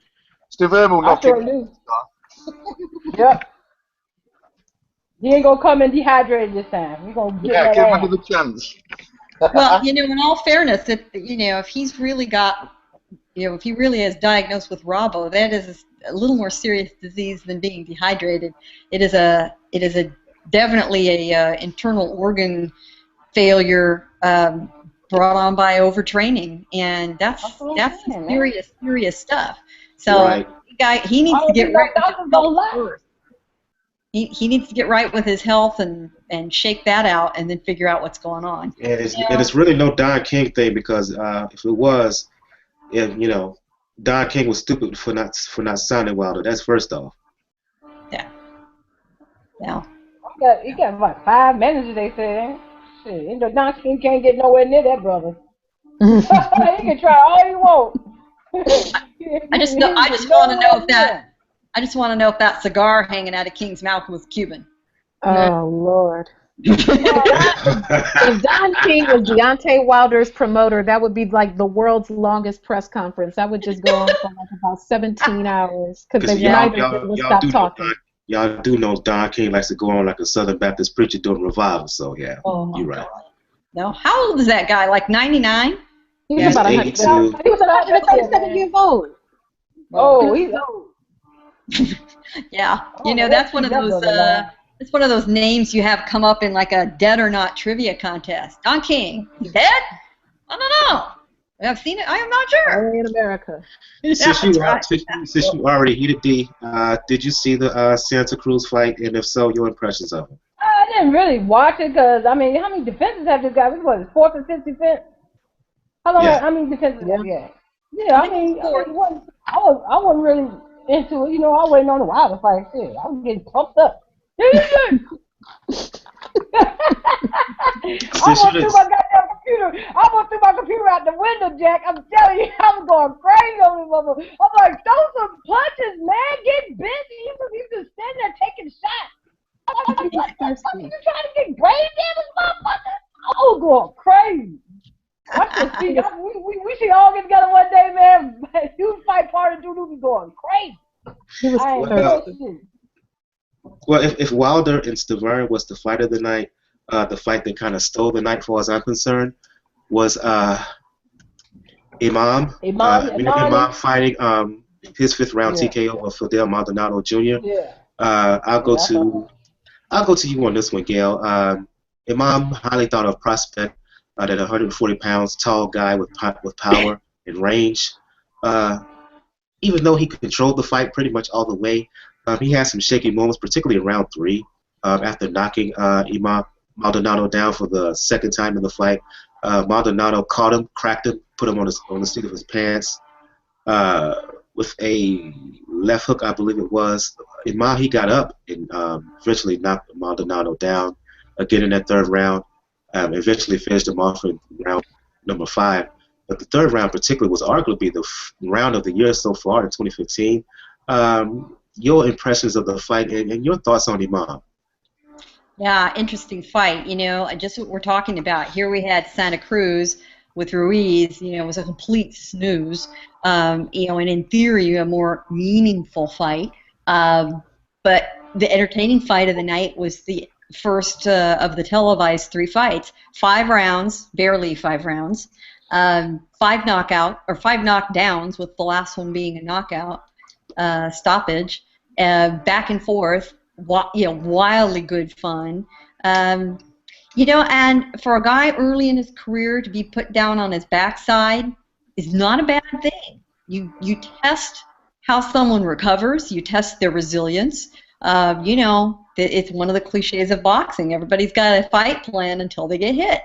Stiverne will knock him. Yep. He ain't gonna come in dehydrated this time. He's gonna get give him another chance. Well, you know, in all fairness, if he's really got, if he really is diagnosed with RABO, that is a little more serious disease than being dehydrated. It is definitely a internal organ failure brought on by overtraining, and that's serious stuff. So he needs to get right with his health first. He needs to get right with his health and shake that out, and then figure out what's going on. And it's really no Don King thing, because if it was, Don King was stupid for not signing Wilder. That's first off. Yeah. Yeah. He got like 5 managers, they said. Shit, Don King can't get nowhere near that brother. He can try all he wants. I just want to know if that. I just want to know if that cigar hanging out of King's mouth was Cuban. Oh, Lord. If Don King was Deontay Wilder's promoter, that would be like the world's longest press conference. That would just go on for like about 17 hours, because they neither would stop talking. Y'all do know Don King likes to go on like a Southern Baptist preacher doing revival, so yeah, you're right. No, how old is that guy? Like 99? He's about 100. He was 137 years old. Oh, he's old. Yeah, that's one of those. It's one of those names you have come up in like a dead or not trivia contest. Don King, he's dead? I don't know. I've seen it. I am not sure. Only in America. Since you already heated D, did you see the Santa Cruz fight? And if so, your impressions of it? I didn't really watch it because, I mean, how many defenses have this guy? What is it, 4th and 5th defense? How many defenses have he had? Yeah, I wasn't really into it. I was waiting on the Wilder fight. Shit, I was getting pumped up. I almost threw my goddamn computer. I almost threw my computer out the window, Jack. I'm telling you, I was going crazy on this motherfucker. I'm like, throw some punches, man. Get busy. You just standing there taking shots. I'm like, what the fuck are you trying to get brain damage, motherfucker? I was going crazy. We should all get together one day, man. You fight part of dude who be going crazy. Well, if Wilder and Stiverne was the fight of the night, the fight that kind of stole the night, as far as I'm concerned, was Imam fighting his 5th round TKO of Fidel Maldando Jr. Yeah. I'll go to you on this one, Gail. Imam, highly thought of prospect, that 140 pounds tall guy with power and range. Even though he controlled the fight pretty much all the way, he had some shaky moments, particularly in round 3, after knocking Imam Maldonado down for the 2nd time in the fight. Maldonado caught him, cracked him, put him on the seat of his pants. with a left hook, I believe it was. Imam, he got up and eventually knocked Maldonado down again in that third round. Eventually finished him off in round number 5. But the third round particularly was arguably the round of the year so far in 2015. Your impressions of the fight and your thoughts on Imam. Yeah, interesting fight. You know, just what we're talking about. Here we had Santa Cruz with Ruiz. You know, it was a complete snooze. You know, and in theory, a more meaningful fight. But the entertaining fight of the night was the first of the televised 3 fights. 5 rounds, barely 5 rounds. 5 knockdowns, with the last one being a knockout stoppage. Back and forth. You know, wildly good fun. You know, and for a guy early in his career to be put down on his backside is not a bad thing. You test how someone recovers. You test their resilience. You know, it's one of the cliches of boxing. Everybody's got a fight plan until they get hit.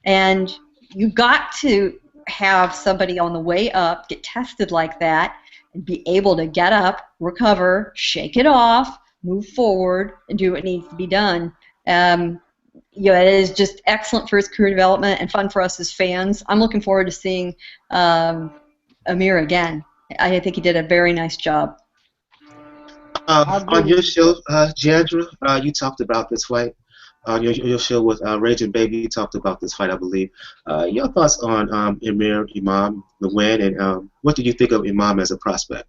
And you've got to have somebody on the way up get tested like that and be able to get up, recover, shake it off, move forward, and do what needs to be done. You know, it is just excellent for his career development and fun for us as fans. I'm looking forward to seeing Amir again. I think he did a very nice job. On your show, Jandra, you talked about this fight. On your show with Raging Baby, you talked about this fight, I believe. Your thoughts on Amir Imam, the win, and what did you think of Imam as a prospect?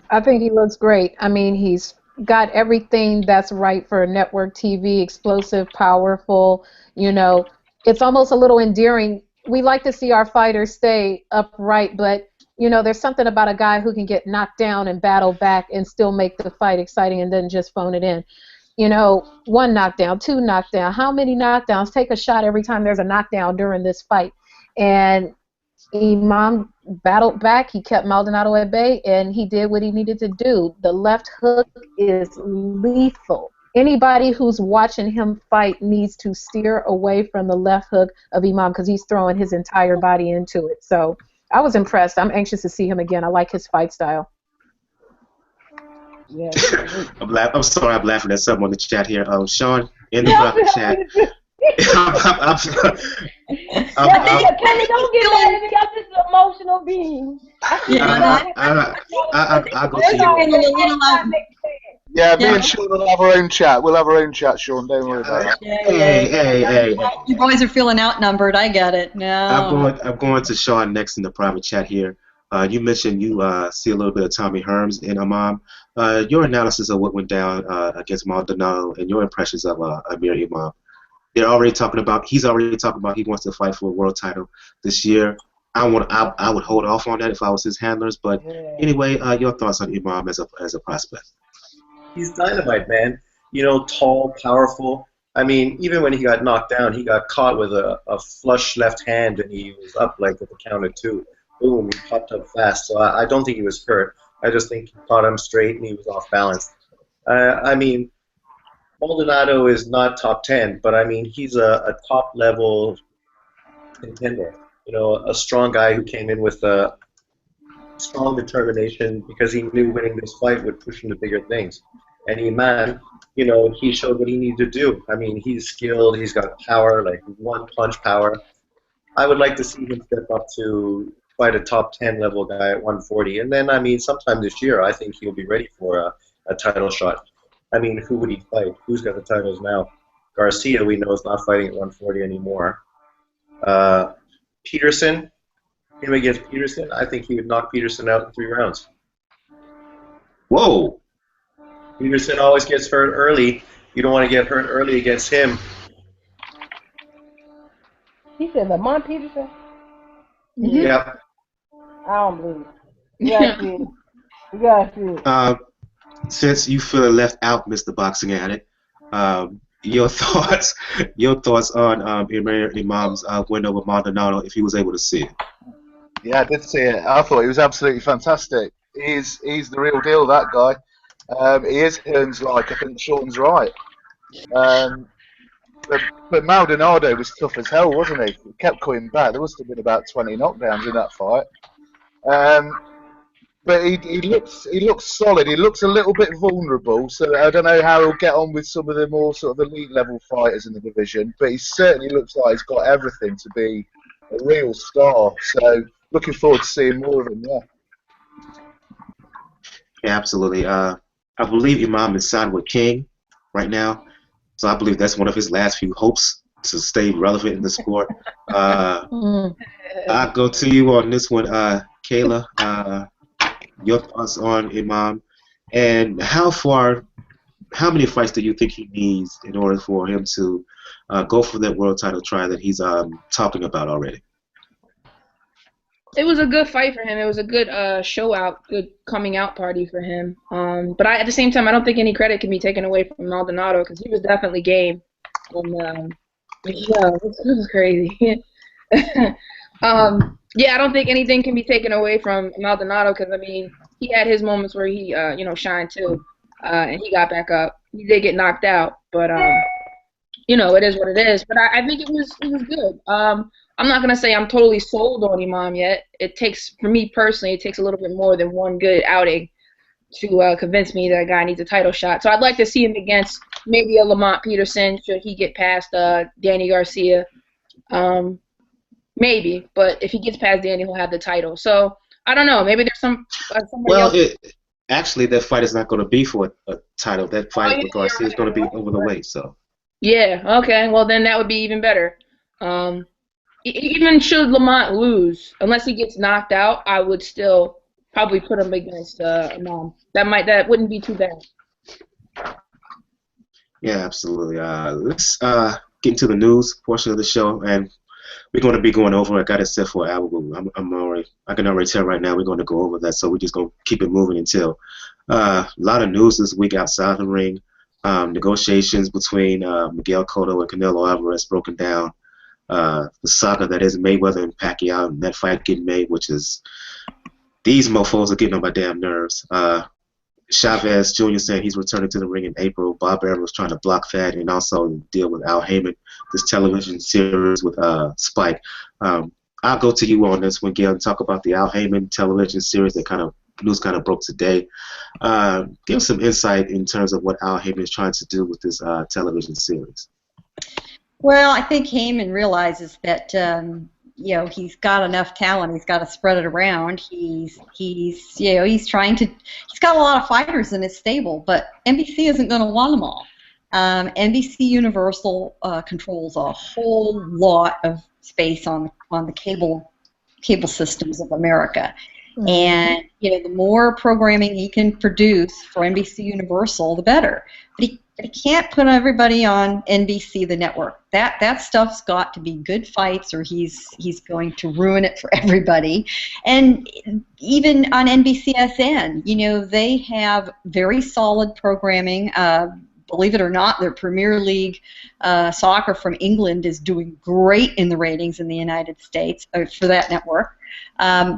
I think he looks great. I mean, he's got everything that's right for network TV, explosive, powerful. You know, it's almost a little endearing. We like to see our fighters stay upright, but, you know, there's something about a guy who can get knocked down and battle back and still make the fight exciting and then just phone it in. You know, 1 knockdown, 2 knockdown. How many knockdowns? Take a shot every time there's a knockdown during this fight. And Imam battled back. He kept Maldonado at bay, and he did what he needed to do. The left hook is lethal. Anybody who's watching him fight needs to steer away from the left hook of Imam because he's throwing his entire body into it. So I was impressed. I'm anxious to see him again. I like his fight style. Yeah. I'm sorry, I'm laughing at something on the chat here. Sean, in the private chat. Kenny, don't get mad at me. I'm just an emotional being. I'll go to you. Yeah, me and Sean will have our own chat. We'll have our own chat, Sean. Don't worry about it. Hey. You boys are feeling outnumbered. I get it. No. I'm going to Sean next in the private chat here. You mentioned you see a little bit of Tommy Hearns in Imam. Your analysis of what went down against Maldonado and your impressions of Amir Imam. He's already talking about he wants to fight for a world title this year. I would hold off on that if I was his handlers. But anyway, your thoughts on Imam as a prospect? He's dynamite, man. You know, tall, powerful. I mean, even when he got knocked down, he got caught with a flush left hand, and he was up like at the count of 2. Boom, he popped up fast. So I don't think he was hurt. I just think he caught him straight, and he was off balance. I mean, Maldonado is not top 10, but I mean, he's a top-level contender. You know, a strong guy who came in with a strong determination because he knew winning this fight would push him to bigger things. And Imam, you know, he showed what he needed to do. I mean, he's skilled, he's got power, like one-punch power. I would like to see him step up to fight a top 10 level guy at 140. And then, I mean, sometime this year, I think he'll be ready for a title shot. I mean, who would he fight? Who's got the titles now? Garcia, we know, is not fighting at 140 anymore. Peterson, him against Peterson, I think he would knock Peterson out in 3 rounds. Whoa. Peterson always gets hurt early. You don't want to get hurt early against him. He said Lamont Peterson? Mm-hmm. Yeah. I don't believe it. You gotta see it. Since you feel left out, Mr. Boxing Addict, your thoughts on Amir Imam's win over Maldonado if he was able to see it? Yeah, I did see it. I thought he was absolutely fantastic. He's the real deal, that guy. He is Hearns-like. I think Sean's right. But Maldonado was tough as hell, wasn't he? He kept coming back. There must have been about 20 knockdowns in that fight. But he looks solid. He looks a little bit vulnerable, so I don't know how he'll get on with some of the more sort of elite level fighters in the division. But he certainly looks like he's got everything to be a real star. So looking forward to seeing more of him. Yeah. Yeah, absolutely. I believe Imam is signed with King right now, so I believe that's one of his last few hopes to stay relevant in the sport. I'll go to you on this one, Kayla. Your thoughts on Imam, and how many fights do you think he needs in order for him to go for that world title try that he's talking about already? It was a good fight for him. It was a good good coming out party for him. But at the same time, I don't think any credit can be taken away from Maldonado because he was definitely game. And yeah, it was crazy. Yeah, I don't think anything can be taken away from Maldonado because I mean he had his moments where he shined too, and he got back up. He did get knocked out, but it is what it is. But I think it was good. I'm not gonna say I'm totally sold on Imam yet. For me personally, it takes a little bit more than one good outing to convince me that guy needs a title shot. So I'd like to see him against maybe a Lamont Peterson should he get past Danny Garcia. Maybe, but if he gets past Danny, he'll have the title. So I don't know. Maybe there's somebody else. Actually, that fight is not going to be for a title. That fight with Garcia is going to be over the weight. So. Yeah. Okay. Well, then that would be even better. Even should Lamont lose, unless he gets knocked out, I would still probably put him against Imam. That wouldn't be too bad. Yeah, absolutely. Let's get into the news portion of the show, and we're going to be going over. I got it set for an hour. I can already tell right now we're going to go over that. So we're just going to keep it moving until a lot of news this week outside the ring. Negotiations between Miguel Cotto and Canelo Alvarez broken down. The saga that is Mayweather and Pacquiao, and that fight getting made, which is these mofos are getting on my damn nerves. Chavez Jr. saying he's returning to the ring in April. Bob Arum was trying to block that, and also deal with Al Haymon, this television series with Spike. I'll go to you on this one, Gail, and talk about the Al Haymon television series that news broke today. Give us some insight in terms of what Al Haymon is trying to do with this television series. Well, I think Haymon realizes that he's got enough talent. He's got to spread it around. He's trying to. He's got a lot of fighters in his stable, but NBC isn't going to want them all. NBC Universal controls a whole lot of space on the cable systems of America. Mm-hmm. And the more programming he can produce for NBC Universal, the better. But he can't put everybody on NBC, the network. That stuff's got to be good fights, or he's going to ruin it for everybody. And even on NBCSN, they have very solid programming. Believe it or not, their Premier League soccer from England is doing great in the ratings in the United States for that network.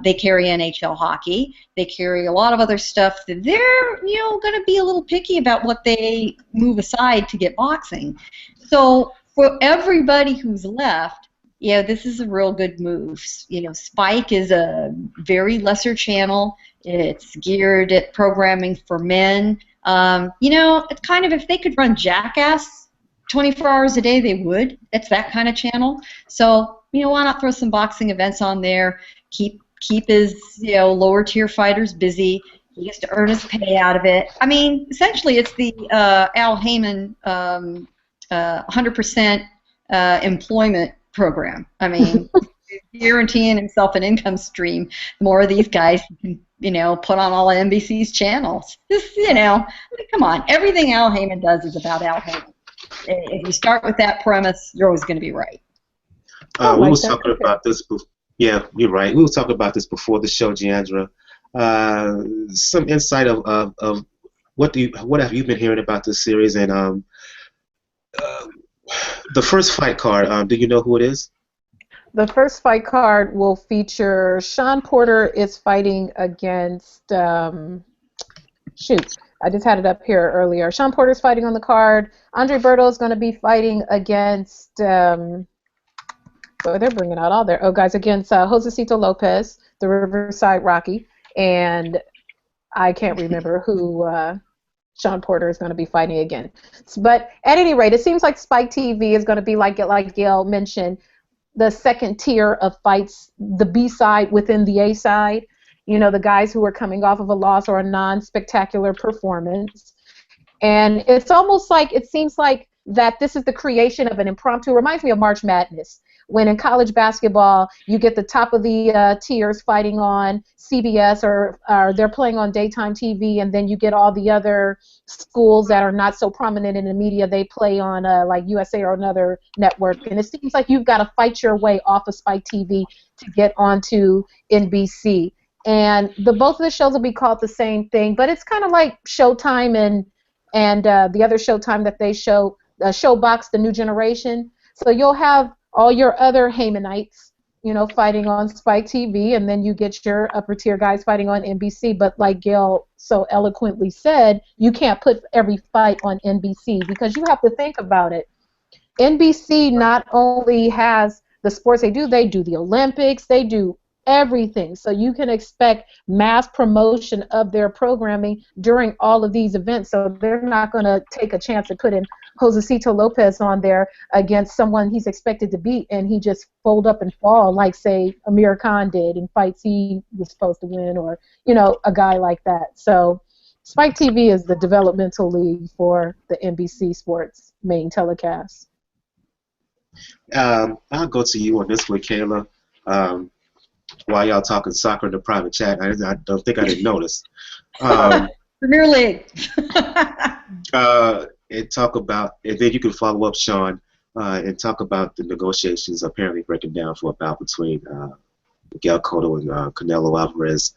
They carry NHL hockey. They carry a lot of other stuff that they're, going to be a little picky about what they move aside to get boxing. So for everybody who's left, this is a real good move. Spike is a very lesser channel. It's geared at programming for men. It's kind of, if they could run Jackass 24 hours a day, they would. It's that kind of channel. So, why not throw some boxing events on there? Keep his lower tier fighters busy. He gets to earn his pay out of it. I mean, essentially, it's the Al Haymon 100% employment program. I mean, guaranteeing himself an income stream. The more of these guys can, put on all of NBC's channels. Just, come on. Everything Al Haymon does is about Al Haymon. If you start with that premise, you're always going to be right. We were talking about this. Yeah, you're right. We were talking about this before the show, Giandra. Some insight of what have you been hearing about this series, and the first fight card. Do you know who it is? The first fight card will feature Sean Porter is fighting against I just had it up here earlier. Sean Porter's fighting on the card. Andre Berto is going to be fighting against they're bringing out all their guys against Josecito Lopez, the Riverside Rocky, and I can't remember who Sean Porter is going to be fighting again. But at any rate, it seems like Spike TV is going to be, like Gail mentioned, the second tier of fights, the B side within the A side. You know, the guys who are coming off of a loss or a non-spectacular performance. And it's almost like, it seems like that this is the creation of an impromptu, reminds me of March Madness, when in college basketball you get the top of the tiers fighting on CBS or they're playing on daytime TV, and then you get all the other schools that are not so prominent in the media, they play on like USA or another network. And it seems like you've got to fight your way off of Spike TV to get onto NBC. And both of the shows will be called the same thing, but it's kind of like Showtime and the other Showtime that they show, Showbox, the new generation. So you'll have all your other Haymonites, you know, fighting on Spike TV, and then you get your upper tier guys fighting on NBC. But like Gail so eloquently said, you can't put every fight on NBC because you have to think about it. NBC not only has the sports they do the Olympics, they do everything. So you can expect mass promotion of their programming during all of these events. So they're not going to take a chance to put in Josecito Lopez on there against someone he's expected to beat, and he just fold up and fall like, say, Amir Khan did in fights he was supposed to win, or, you know, a guy like that. So Spike TV is the developmental league for the NBC Sports main telecast. I'll go to you on this one, Kayla. While y'all talking soccer in the private chat, I don't think I didn't notice. Premier League. And talk about, and then you can follow up, Sean, and talk about the negotiations apparently breaking down for a bout between Miguel Cotto and Canelo Alvarez.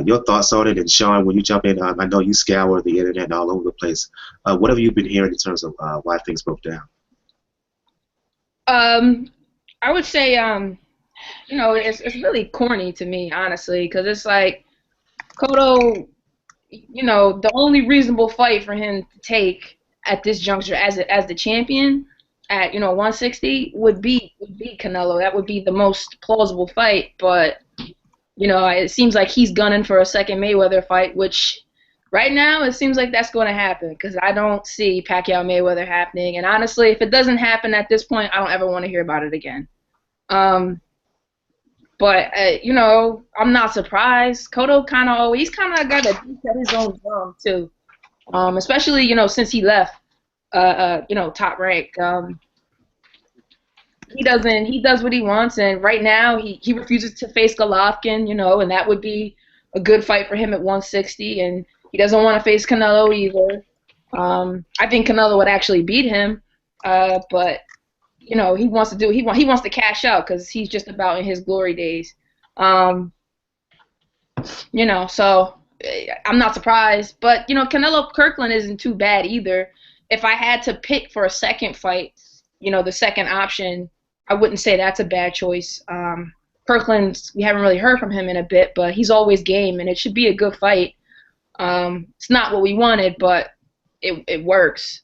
Your thoughts on it, and Sean, when you jump in, I know you scour the internet all over the place. What have you been hearing in terms of why things broke down? I would say, you know, it's really corny to me, honestly, because it's like Cotto, you know, the only reasonable fight for him to take at this juncture as the champion at, you know, 160 would be Canelo. That would be the most plausible fight. But, you know, it seems like he's gunning for a second Mayweather fight, which right now it seems like that's going to happen because I don't see Pacquiao Mayweather happening. And honestly, if it doesn't happen at this point, I don't ever want to hear about it again. But, you know, I'm not surprised. Cotto he's kind of got a beat at his own drum, too. Especially, you know, since he left, you know, Top Rank. He does what he wants, and right now he refuses to face Golovkin, you know, and that would be a good fight for him at 160, and he doesn't want to face Canelo either. I think Canelo would actually beat him, but you know, he wants to cash out because he's just about in his glory days. You know, so I'm not surprised. But, you know, Canelo Kirkland isn't too bad either. If I had to pick for a second fight, you know, the second option, I wouldn't say that's a bad choice. Kirkland, we haven't really heard from him in a bit, but he's always game, and it should be a good fight. It's not what we wanted, but it works.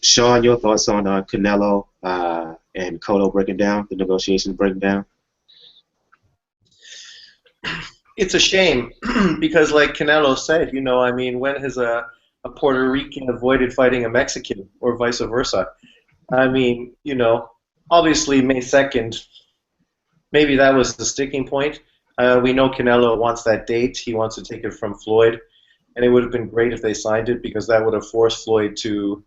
Sean, your thoughts on Canelo and Cotto breaking down, the negotiations breaking down? It's a shame because, like Canelo said, you know, I mean, when has a Puerto Rican avoided fighting a Mexican or vice versa? I mean, you know, obviously May 2nd, maybe that was the sticking point. We know Canelo wants that date. He wants to take it from Floyd. And it would have been great if they signed it because that would have forced Floyd to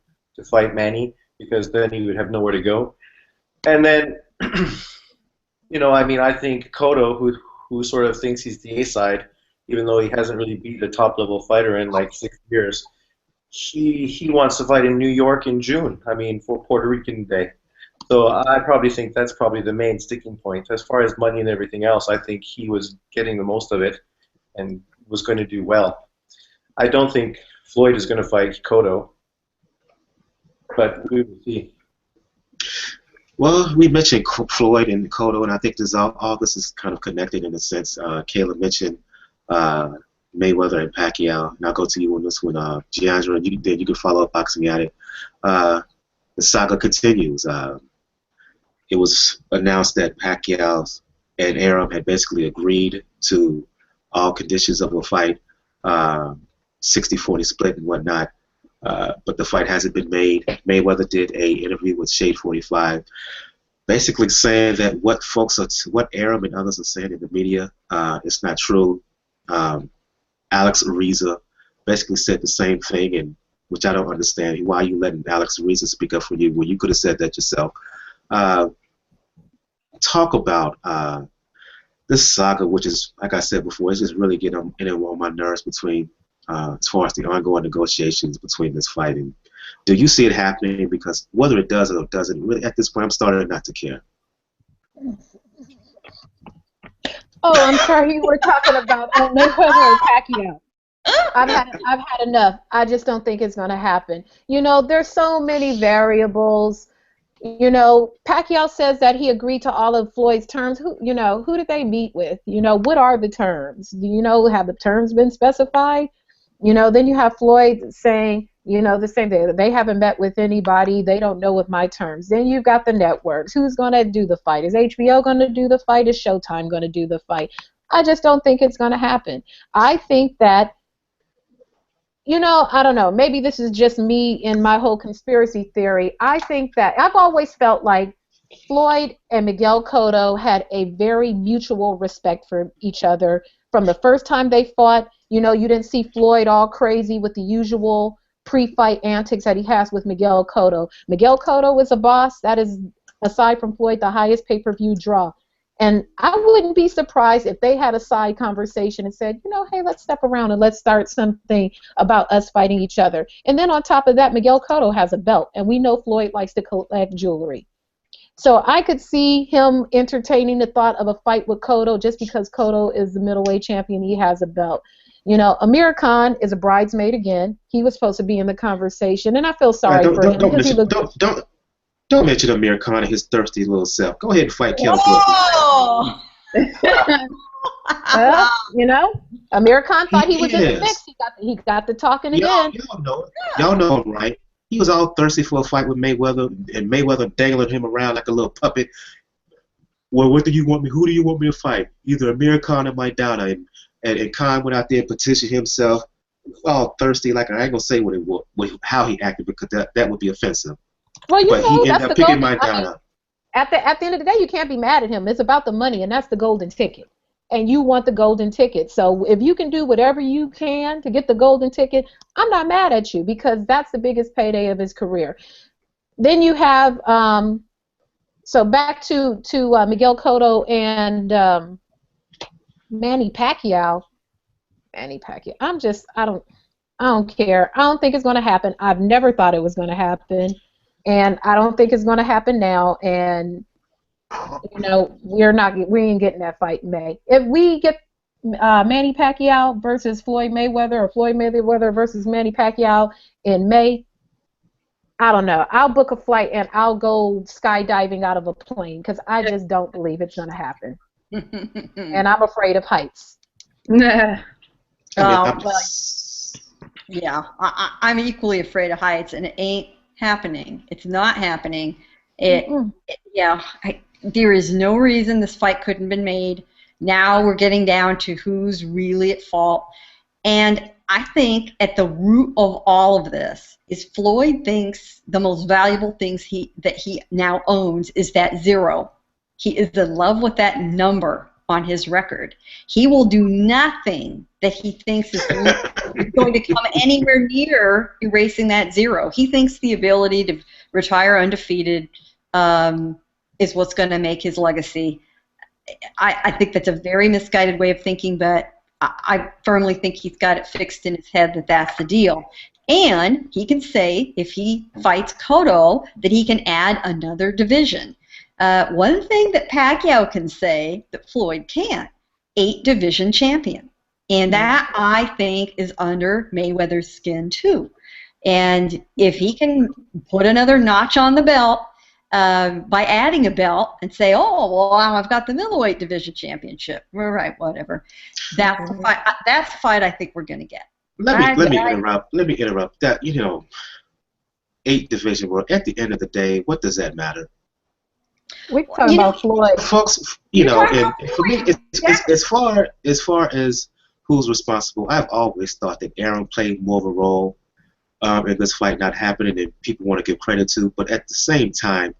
fight Manny because then he would have nowhere to go. And then, you know, I mean, I think Cotto, who sort of thinks he's the A side, even though he hasn't really beat a top-level fighter in like 6 years, he wants to fight in New York in June, I mean, for Puerto Rican Day. So I probably think that's probably the main sticking point. As far as money and everything else, I think he was getting the most of it and was going to do well. I don't think Floyd is going to fight Cotto, but we will see. Well, we mentioned Floyd and Cotto, and I think all this is kind of connected in a sense. Caleb mentioned Mayweather and Pacquiao, and I'll go to you on this one. Giandra, you can follow up boxing at it. The saga continues. It was announced that Pacquiao and Arum had basically agreed to all conditions of a fight, 60-40 split and whatnot. But the fight hasn't been made. Mayweather did a interview with Shade 45, basically saying that what Arum and others are saying in the media, it's not true. Alex Ariza basically said the same thing, and which I don't understand. Why are you letting Alex Ariza speak up for you when you could have said that yourself? Talk about this saga, which is, like I said before, it's just really getting on my nerves between, as far as the ongoing negotiations between this fight. And do you see it happening? Because whether it does or it doesn't, really at this point, I'm starting not to care. Oh, I'm sorry, you were talking about Mayweather or Pacquiao. I've had enough. I just don't think it's going to happen. You know, there's so many variables. You know, Pacquiao says that he agreed to all of Floyd's terms. Who did they meet with? You know, what are the terms? Do you know, have the terms been specified? You know, then you have Floyd saying, you know, the same thing. They haven't met with anybody. They don't know what my terms. Then you've got the networks. Who's going to do the fight? Is HBO going to do the fight? Is Showtime going to do the fight? I just don't think it's going to happen. I think that, you know, I don't know. Maybe this is just me in my whole conspiracy theory. I think that I've always felt like Floyd and Miguel Cotto had a very mutual respect for each other from the first time they fought. You know, you didn't see Floyd all crazy with the usual pre-fight antics that he has with Miguel Cotto. Miguel Cotto is a boss. That is, aside from Floyd, the highest pay-per-view draw. And I wouldn't be surprised if they had a side conversation and said, you know, hey, let's step around and let's start something about us fighting each other. And then on top of that, Miguel Cotto has a belt, and we know Floyd likes to collect jewelry. So I could see him entertaining the thought of a fight with Cotto just because Cotto is the middleweight champion. He has a belt. You know, Amir Khan is a bridesmaid again. He was supposed to be in the conversation, and I feel sorry for him. Don't mention Amir Khan and his thirsty little self. Go ahead and fight Kelly. Well, you know, Amir Khan thought he was in the mix. He got the talking again. Y'all know it. Y'all know him, right? He was all thirsty for a fight with Mayweather, and Mayweather dangling him around like a little puppet. Well, what do you want me? Who do you want me to fight? Either Amir Khan or Maldonado. And Khan went out there and petitioned himself, all thirsty. Like, I ain't gonna say how he acted, because that would be offensive. Well, you know, he ended up picking Maldonado. At the end of the day, you can't be mad at him. It's about the money, and that's the golden ticket. And you want the golden ticket. So if you can do whatever you can to get the golden ticket, I'm not mad at you, because that's the biggest payday of his career. Then you have so back to Miguel Cotto and Manny Pacquiao. I don't care. I don't think it's going to happen. I've never thought it was going to happen. And I don't think it's going to happen now. And, you know, we ain't getting that fight in May. If we get Manny Pacquiao versus Floyd Mayweather, or Floyd Mayweather versus Manny Pacquiao in May, I don't know. I'll book a flight and I'll go skydiving out of a plane, because I just don't believe it's going to happen. And I'm afraid of heights. Yeah, I'm equally afraid of heights, and it ain't happening. It's not happening. There is no reason this fight couldn't have been made. Now we're getting down to who's really at fault. And I think at the root of all of this is Floyd thinks the most valuable things that he now owns is that 0. He is in love with that number on his record. He will do nothing that he thinks is going to come anywhere near erasing that 0. He thinks the ability to retire undefeated is what's going to make his legacy. I think that's a very misguided way of thinking, but I firmly think he's got it fixed in his head that that's the deal. And he can say, if he fights Cotto, that he can add another division. One thing that Pacquiao can say that Floyd can't, 8-division champion. And that, I think, is under Mayweather's skin, too. And if he can put another notch on the belt by adding a belt and say, oh, well, I've got the middleweight division championship. All right, whatever. That's the fight I think we're going to get. Let me interrupt. That, you know, 8-division world, at the end of the day, what does that matter? We're talking about Floyd. Folks, you know, and for me, as far as who's responsible. I've always thought that Arum played more of a role in this fight not happening than people want to give credit to. But at the same time,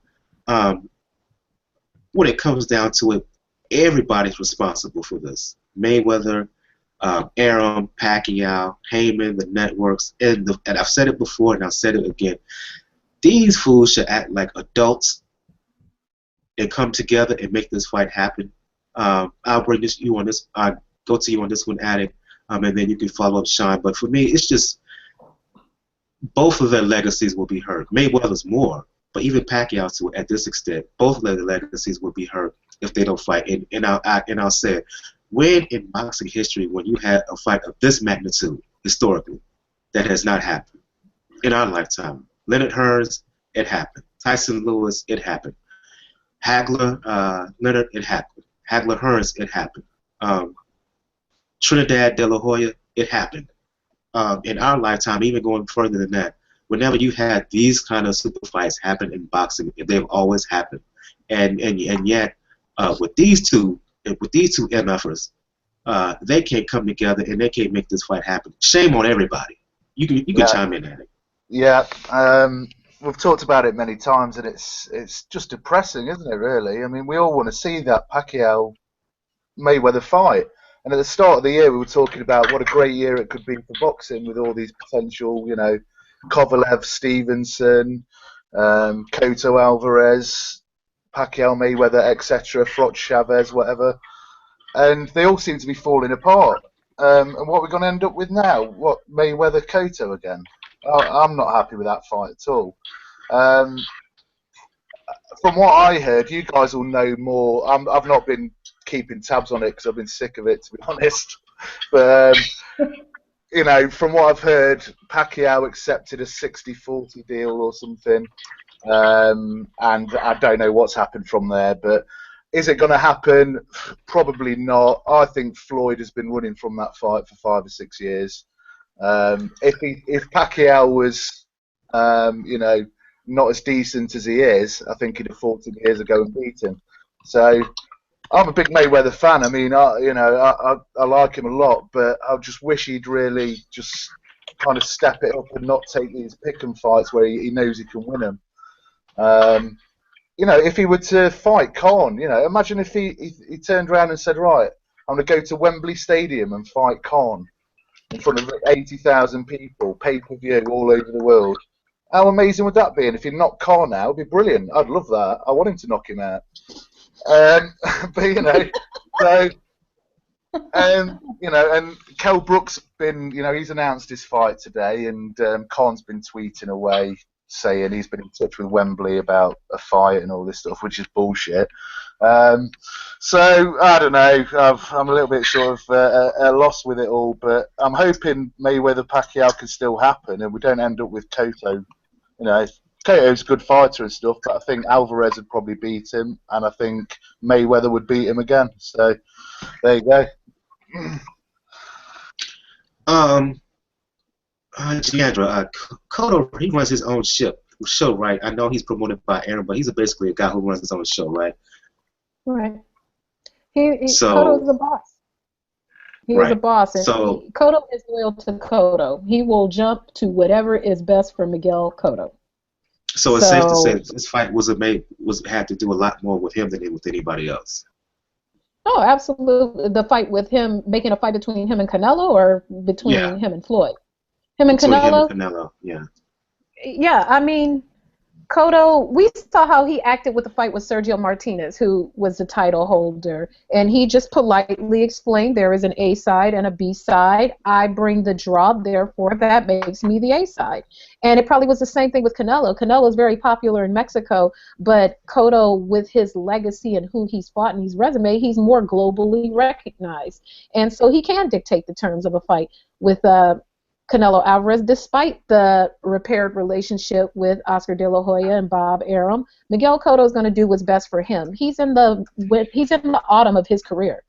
when it comes down to it, everybody's responsible for this. Mayweather, Arum, Pacquiao, Haymon, the networks, and I've said it before and I'll say it again. These fools should act like adults and come together and make this fight happen. I'll bring you on this. I'll go to you on this one, Addict, and then you can follow up, Sean. But for me, it's just both of their legacies will be hurt. Mayweather's more, but even Pacquiao to at this extent, both of their legacies will be hurt if they don't fight. And I'll say it. When in boxing history, when you had a fight of this magnitude, historically, that has not happened in our lifetime. Leonard Hearns, it happened. Tyson Lewis, it happened. Hagler, Leonard, it happened. Hagler Hearns, it happened. Trinidad De La Hoya, it happened. In our lifetime, even going further than that, whenever you had these kind of super fights happen in boxing, they've always happened. And yet, with these two MFers, they can't come together and they can't make this fight happen. Shame on everybody. You can chime in at it. Yeah, we've talked about it many times, and it's just depressing, isn't it? Really, I mean, we all want to see that Pacquiao Mayweather fight, and at the start of the year, we were talking about what a great year it could be for boxing with all these potential, Kovalev, Stevenson, Cotto, Alvarez, Pacquiao, Mayweather, etc., Frot, Chavez, whatever, and they all seem to be falling apart. And what we're going to end up with now? What, Mayweather, Cotto again? I'm not happy with that fight at all. From what I heard, you guys will know more. I've not been keeping tabs on it because I've been sick of it, to be honest. But from what I've heard, Pacquiao accepted a 60-40 deal or something. And I don't know what's happened from there, but is it going to happen? Probably not. I think Floyd has been running from that fight for 5 or 6 years. If Pacquiao was, not as decent as he is, I think he'd have fought him years ago and beat him. So I'm a big Mayweather fan. I mean, I like him a lot, but I just wish he'd really just kind of step it up and not take these pick-em fights where he knows he can win them. If he were to fight Khan, imagine if he turned around and said, right, I'm going to go to Wembley Stadium and fight Khan in front of 80,000 people, pay-per-view all over the world. How amazing would that be? And if he knocked Khan out, it'd be brilliant. I'd love that. I want him to knock him out. And Kell Brook's been, he's announced his fight today, and Khan's been tweeting away saying he's been in touch with Wembley about a fight and all this stuff, which is bullshit. So I don't know. I'm a little bit sort of at a loss with it all, but I'm hoping Mayweather Pacquiao can still happen, and we don't end up with Cotto. Cotto's a good fighter and stuff, but I think Alvarez would probably beat him, and I think Mayweather would beat him again. So there you go. Giandra, Cotto, he runs his own show, right? I know he's promoted by Aaron, but he's basically a guy who runs his own show, right? Right. Cotto's a boss. He is a boss, and Cotto is loyal to Cotto. He will jump to whatever is best for Miguel Cotto. So it's safe to say that this fight had to do a lot more with him than with anybody else. Oh, absolutely. The fight with him, making a fight between him and Canelo, or between him and Floyd? Him and Canelo? Yeah. Yeah, I mean, Cotto, we saw how he acted with the fight with Sergio Martinez, who was the title holder, and he just politely explained there is an A side and a B side. I bring the draw, therefore that makes me the A side. And it probably was the same thing with Canelo. Canelo is very popular in Mexico, but Cotto, with his legacy and who he's fought and his resume, he's more globally recognized. And so he can dictate the terms of a fight with Canelo Alvarez, despite the repaired relationship with Oscar De La Hoya and Bob Arum. Miguel Cotto is going to do what's best for him. He's in the autumn of his career.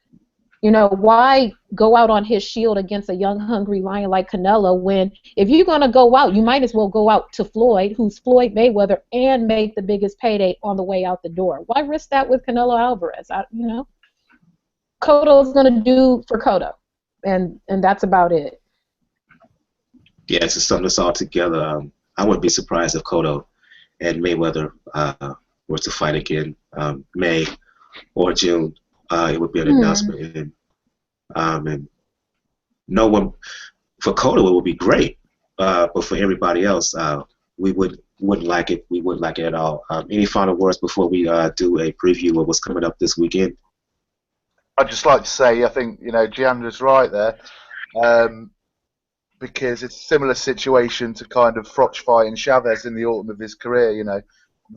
Why go out on his shield against a young, hungry lion like Canelo when, if you're going to go out, you might as well go out to Floyd, who's Floyd Mayweather, and make the biggest payday on the way out the door. Why risk that with Canelo Alvarez? Cotto's going to do for Cotto. and that's about it. Yeah, it's just something that's all together. I wouldn't be surprised if Cotto and Mayweather were to fight again May or June. It would be an announcement, and no one for Cotto it would be great, but for everybody else, we wouldn't like it. We wouldn't like it at all. Any final words before we do a preview of what's coming up this weekend? I'd just like to say, I think Giandra's right there, because it's a similar situation to kind of Froch fighting Chavez in the autumn of his career.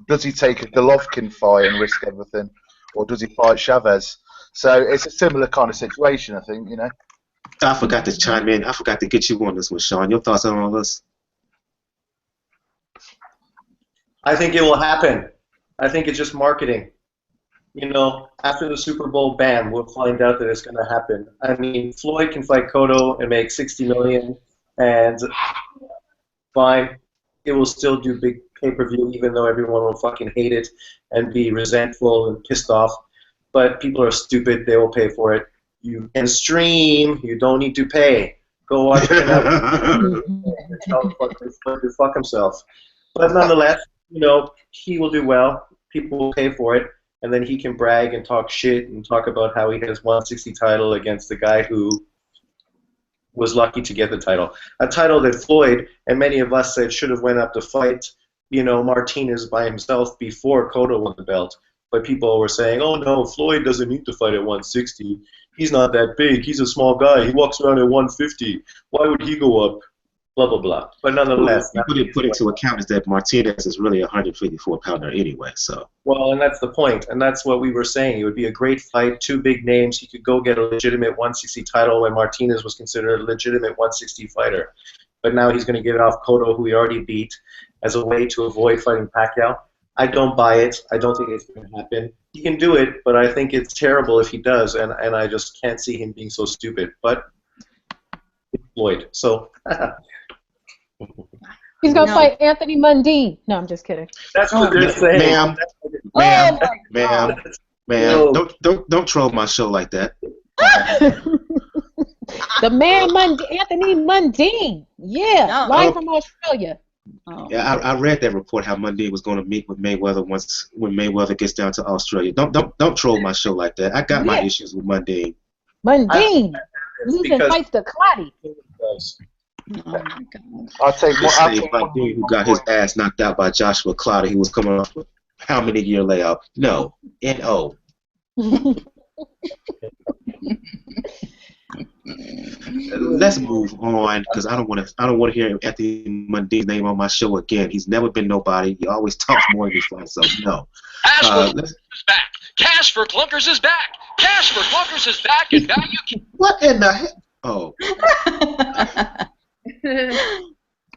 Does he take a Golovkin fight and risk everything, or does he fight Chavez? So it's a similar kind of situation, I think. I forgot to chime in. I forgot to get you on this one, Sean. Your thoughts on all this? I think it will happen. I think it's just marketing. After the Super Bowl ban, we'll find out that it's going to happen. I mean, Floyd can fight Cotto and make $60 million, and fine, it will still do big pay-per-view, even though everyone will fucking hate it and be resentful and pissed off. But people are stupid; they will pay for it. You can stream. You don't need to pay. Go watch Canelo. Fuck himself. But nonetheless, he will do well. People will pay for it. And then he can brag and talk shit and talk about how he has 160 title against the guy who was lucky to get the title. A title that Floyd and many of us said should have went up to fight, Martinez by himself before Cotto won the belt. But people were saying, oh no, Floyd doesn't need to fight at 160. He's not that big. He's a small guy. He walks around at 150. Why would he go up? Blah, blah, blah. But nonetheless... People didn't put into account is that Martinez is really a 154-pounder anyway, so... Well, and that's the point, and that's what we were saying. It would be a great fight, two big names. He could go get a legitimate 160 title when Martinez was considered a legitimate 160 fighter. But now he's going to give it off Cotto, who he already beat, as a way to avoid fighting Pacquiao. I don't buy it. I don't think it's going to happen. He can do it, but I think it's terrible if he does, and I just can't see him being so stupid. But it's Floyd, so... He's gonna fight Anthony Mundine. No, I'm just kidding. That's what they're saying. Ma'am, don't troll my show like that. The man, Anthony Mundine. Yeah, live from Australia. Oh. Yeah, I read that report how Mundine was going to meet with Mayweather when Mayweather gets down to Australia. Don't troll my show like that. I got my issues with Mundine. Mundine losing fights to Clotty. Oh my God. I'll take Mundine, who got his ass knocked out by Joshua Clotty, who was coming off with how many year layout? No, N-O. Let's move on because I don't want to hear Anthony Mundine's name on my show again. He's never been nobody. He always talks more than he fights. So no. Is back. Cash for Clunkers is back. Cash for Clunkers is back, and now you can. What in the heck? Oh.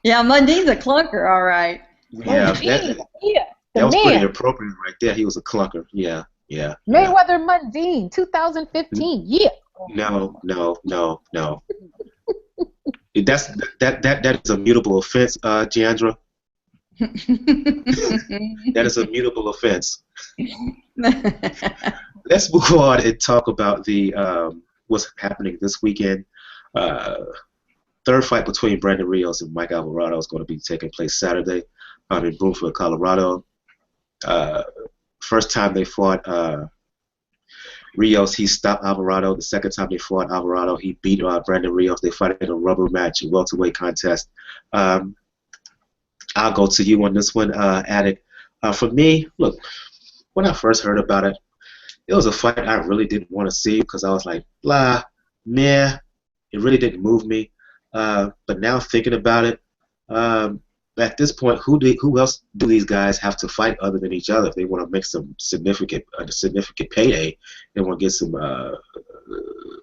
Yeah, Mundine's a clunker, all right. Yeah, that was pretty appropriate right there. He was a clunker. Yeah. Mayweather Mundine, 2015. Yeah. No. That is a mutable offense, Giandra. That is a mutable offense. Let's move on and talk about the what's happening this weekend. Third fight between Brandon Rios and Mike Alvarado is going to be taking place Saturday in Broomfield, Colorado. First time they fought Rios, he stopped Alvarado. The second time they fought Alvarado, he beat Brandon Rios. They fought in a rubber match, a welterweight contest. I'll go to you on this one, Attic. For me, look, when I first heard about it, it was a fight I really didn't want to see because I was like, blah, meh. It really didn't move me. But now thinking about it, at this point, who else do these guys have to fight other than each other if they want to make some significant payday? They want to get some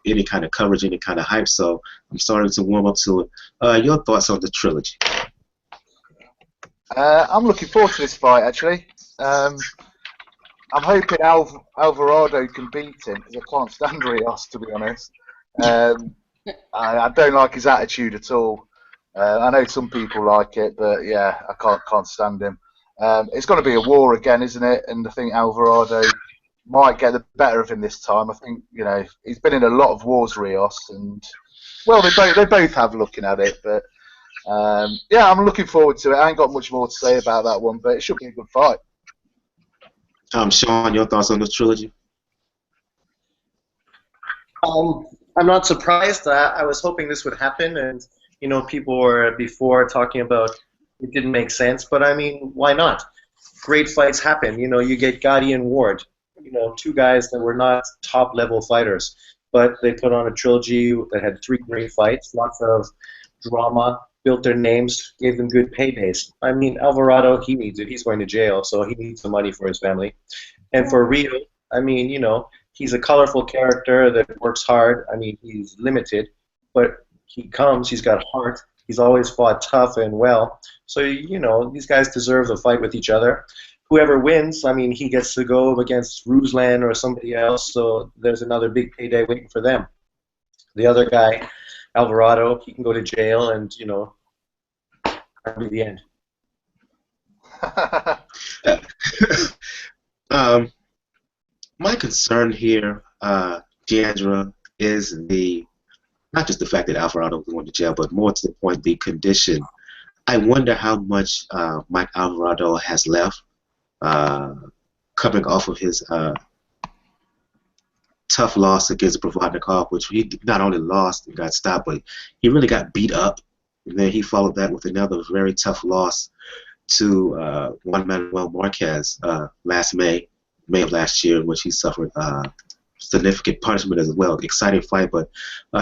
any kind of coverage, any kind of hype. So I'm starting to warm up to it. Your thoughts on the trilogy? I'm looking forward to this fight actually. I'm hoping Alvarado can beat him because I can't stand Rios, to be honest. I don't like his attitude at all. I know some people like it, but yeah, I can't stand him. It's going to be a war again, isn't it? And I think Alvarado might get the better of him this time. I think he's been in a lot of wars, Rios, and Well, they both have looking at it, but yeah, I'm looking forward to it. I ain't got much more to say about that one, but it should be a good fight. Sean, your thoughts on this trilogy? I'm not surprised. I was hoping this would happen, and people were before talking about it didn't make sense, but I mean, why not? Great fights happen. You get Gotti and Ward, two guys that were not top-level fighters, but they put on a trilogy that had 3 great fights, lots of drama, built their names, gave them good paydays. I mean, Alvarado, he needs it. He's going to jail, so he needs the money for his family. And for Rio, I mean, he's a colorful character that works hard. I mean, he's limited, but he's got heart. He's always fought tough and well. So, these guys deserve a fight with each other. Whoever wins, I mean, he gets to go against Ruslan or somebody else, so there's another big payday waiting for them. The other guy, Alvarado, he can go to jail, and, that'll be the end. My concern here, Deandra, is not just the fact that Alvarado is going to jail, but more to the point, the condition. I wonder how much Mike Alvarado has left coming off of his tough loss against Provodnikov, which he not only lost and got stopped, but he really got beat up. And then he followed that with another very tough loss to Juan Manuel Marquez last May of last year, in which he suffered significant punishment as well. Exciting fight, but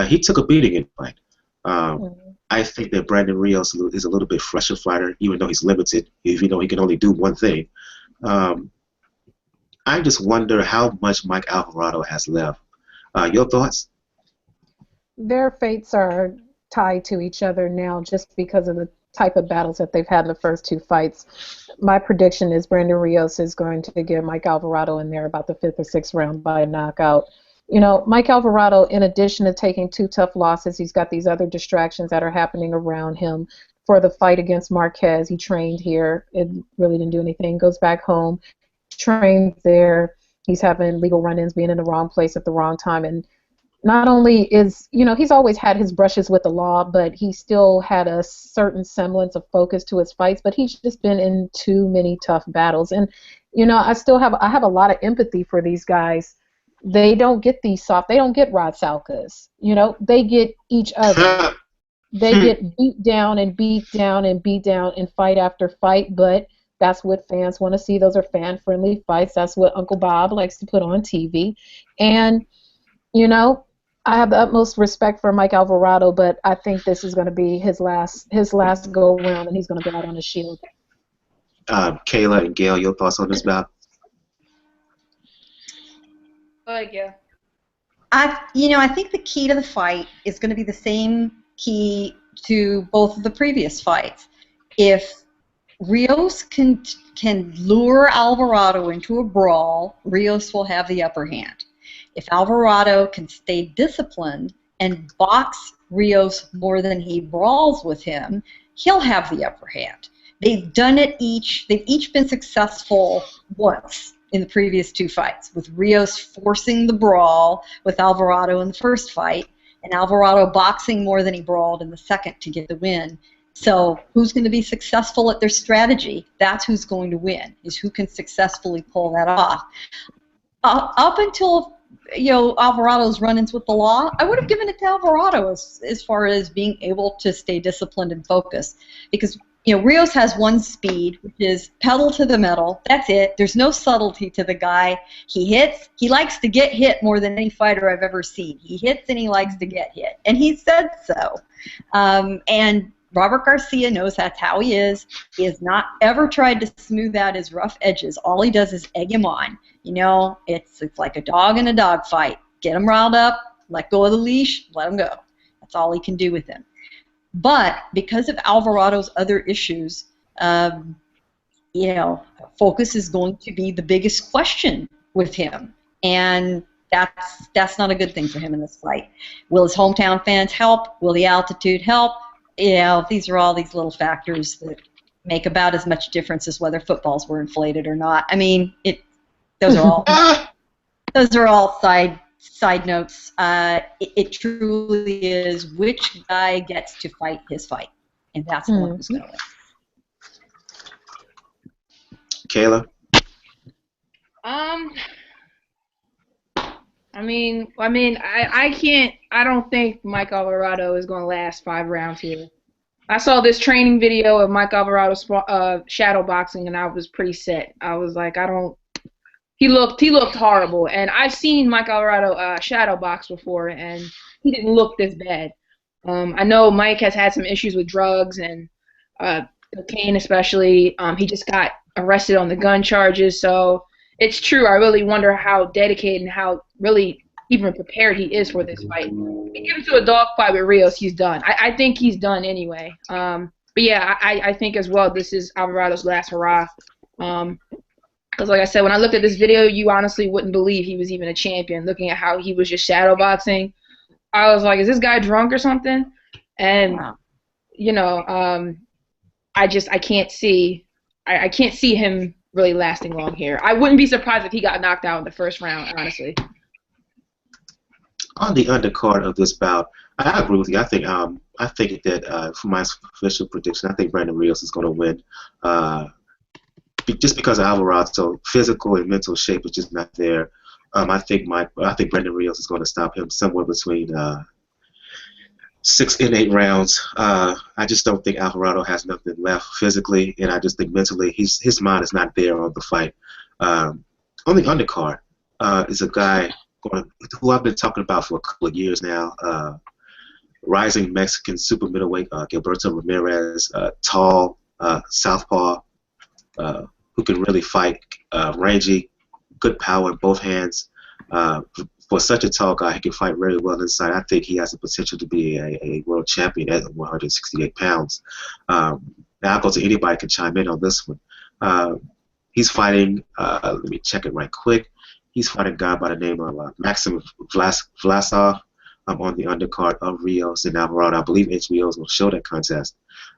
he took a beating in the fight. I think that Brandon Rios is a little bit fresher fighter, even though he's limited, even though he can only do one thing. I just wonder how much Mike Alvarado has left. Your thoughts? Their fates are tied to each other now just because of the type of battles that they've had in the first 2 fights. My prediction is Brandon Rios is going to get Mike Alvarado in there about the 5th or 6th round by a knockout. Mike Alvarado, in addition to taking 2 tough losses, he's got these other distractions that are happening around him. For the fight against Marquez, he trained here. It really didn't do anything. Goes back home, trained there. He's having legal run-ins, being in the wrong place at the wrong time. And not only is, he's always had his brushes with the law, but he still had a certain semblance of focus to his fights, but he's just been in too many tough battles. And, I have a lot of empathy for these guys. They don't get these soft, they don't get Rod Salkas. They get each other. They get beat down and beat down and beat down in fight after fight, but that's what fans want to see. Those are fan-friendly fights. That's what Uncle Bob likes to put on TV. And, I have the utmost respect for Mike Alvarado, but I think this is going to be his last go-around, and he's going to go out on a shield. Kayla and Gail, your thoughts on this bout? Yeah. I think the key to the fight is going to be the same key to both of the previous fights. If Rios can lure Alvarado into a brawl, Rios will have the upper hand. If Alvarado can stay disciplined and box Rios more than he brawls with him, he'll have the upper hand. They've done it they've each been successful once in the previous 2 fights, with Rios forcing the brawl with Alvarado in the first fight, and Alvarado boxing more than he brawled in the second to get the win. So who's going to be successful at their strategy? That's who's going to win, is who can successfully pull that off. Up until Alvarado's run-ins with the law, I would have given it to Alvarado as far as being able to stay disciplined and focused, because Rios has one speed, which is pedal to the metal. That's it. There's no subtlety to the guy. He hits. He likes to get hit more than any fighter I've ever seen. He hits and he likes to get hit, and he said so. And Robert Garcia knows that's how he is. He has not ever tried to smooth out his rough edges. All he does is egg him on. It's like a dog in a dog fight. Get him riled up, let go of the leash, let him go. That's all he can do with him. But because of Alvarado's other issues, focus is going to be the biggest question with him, and that's not a good thing for him in this fight. Will his hometown fans help? Will the altitude help? These are all these little factors that make about as much difference as whether footballs were inflated or not. I mean, those are all side side notes. It truly is which guy gets to fight his fight, and that's the one who's going to win. Kayla? I don't think Mike Alvarado is going to last 5 rounds here. I saw this training video of Mike Alvarado's shadow boxing, and I was pretty set. I was like, he looked horrible, and I've seen Mike Alvarado shadow box before, and he didn't look this bad. I know Mike has had some issues with drugs and cocaine, especially. He just got arrested on the gun charges, so it's true. I really wonder how dedicated and how really even prepared he is for this fight. If you get him to a dogfight with Rios, he's done. I think he's done anyway. But yeah, I think as well this is Alvarado's last hurrah. Because like I said, when I looked at this video, you honestly wouldn't believe he was even a champion. Looking at how he was just shadow boxing, I was like, is this guy drunk or something? And you know, I can't see him really lasting long here. I wouldn't be surprised if he got knocked out in the first round, honestly. On the undercard of this bout, I agree with you. I think that for my official prediction, I think Brandon Rios is going to win. Just because Alvarado's physical and mental shape is just not there. I think Brandon Rios is going to stop him somewhere between 6 and 8 rounds. I just don't think Alvarado has nothing left physically, and I just think mentally his mind is not there on the fight. On the undercard is a guy who I've been talking about for a couple of years now. Rising Mexican super middleweight Gilberto Ramirez, tall southpaw, who can really fight, rangy, good power in both hands. For such a tall guy, he can fight very well inside. I think he has the potential to be a world champion at 168 pounds. Now I'll go to anybody can chime in on this one. He's fighting, let me check it right quick. He's fighting a guy by the name of Maxim Vlasov on the undercard of Rios and Alvarado. I believe HBO is going to show that contest.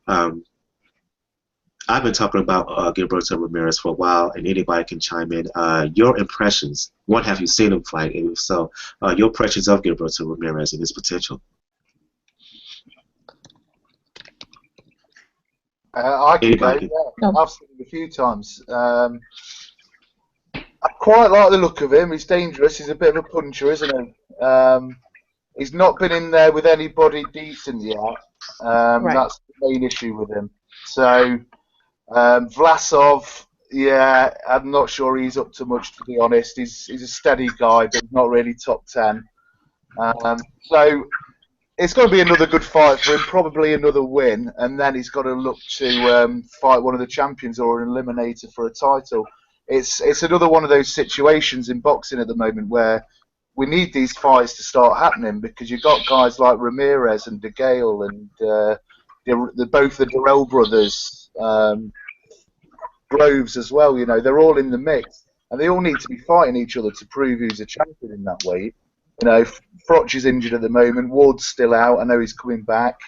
I've been talking about Gilberto Ramirez for a while, and anybody can chime in. Your impressions. One, have you seen him fight? And if so, your impressions of Gilberto Ramirez and his potential. I can go. Yeah. I've seen him a few times. I quite like the look of him. He's dangerous. He's a bit of a puncher, isn't he? He's not been in there with anybody decent yet. Right. That's the main issue with him. So, Vlasov, yeah, I'm not sure he's up to much, to be honest. He's a steady guy, but not really top 10. So, it's going to be another good fight for him, probably another win, and then he's got to look to fight one of the champions or an eliminator for a title. It's another one of those situations in boxing at the moment where we need these fights to start happening, because you've got guys like Ramirez and De Gale and both the Durrell brothers, Groves as well. You know, they're all in the mix, and they all need to be fighting each other to prove who's a champion in that weight. You know, Froch is injured at the moment. Ward's still out. I know he's coming back,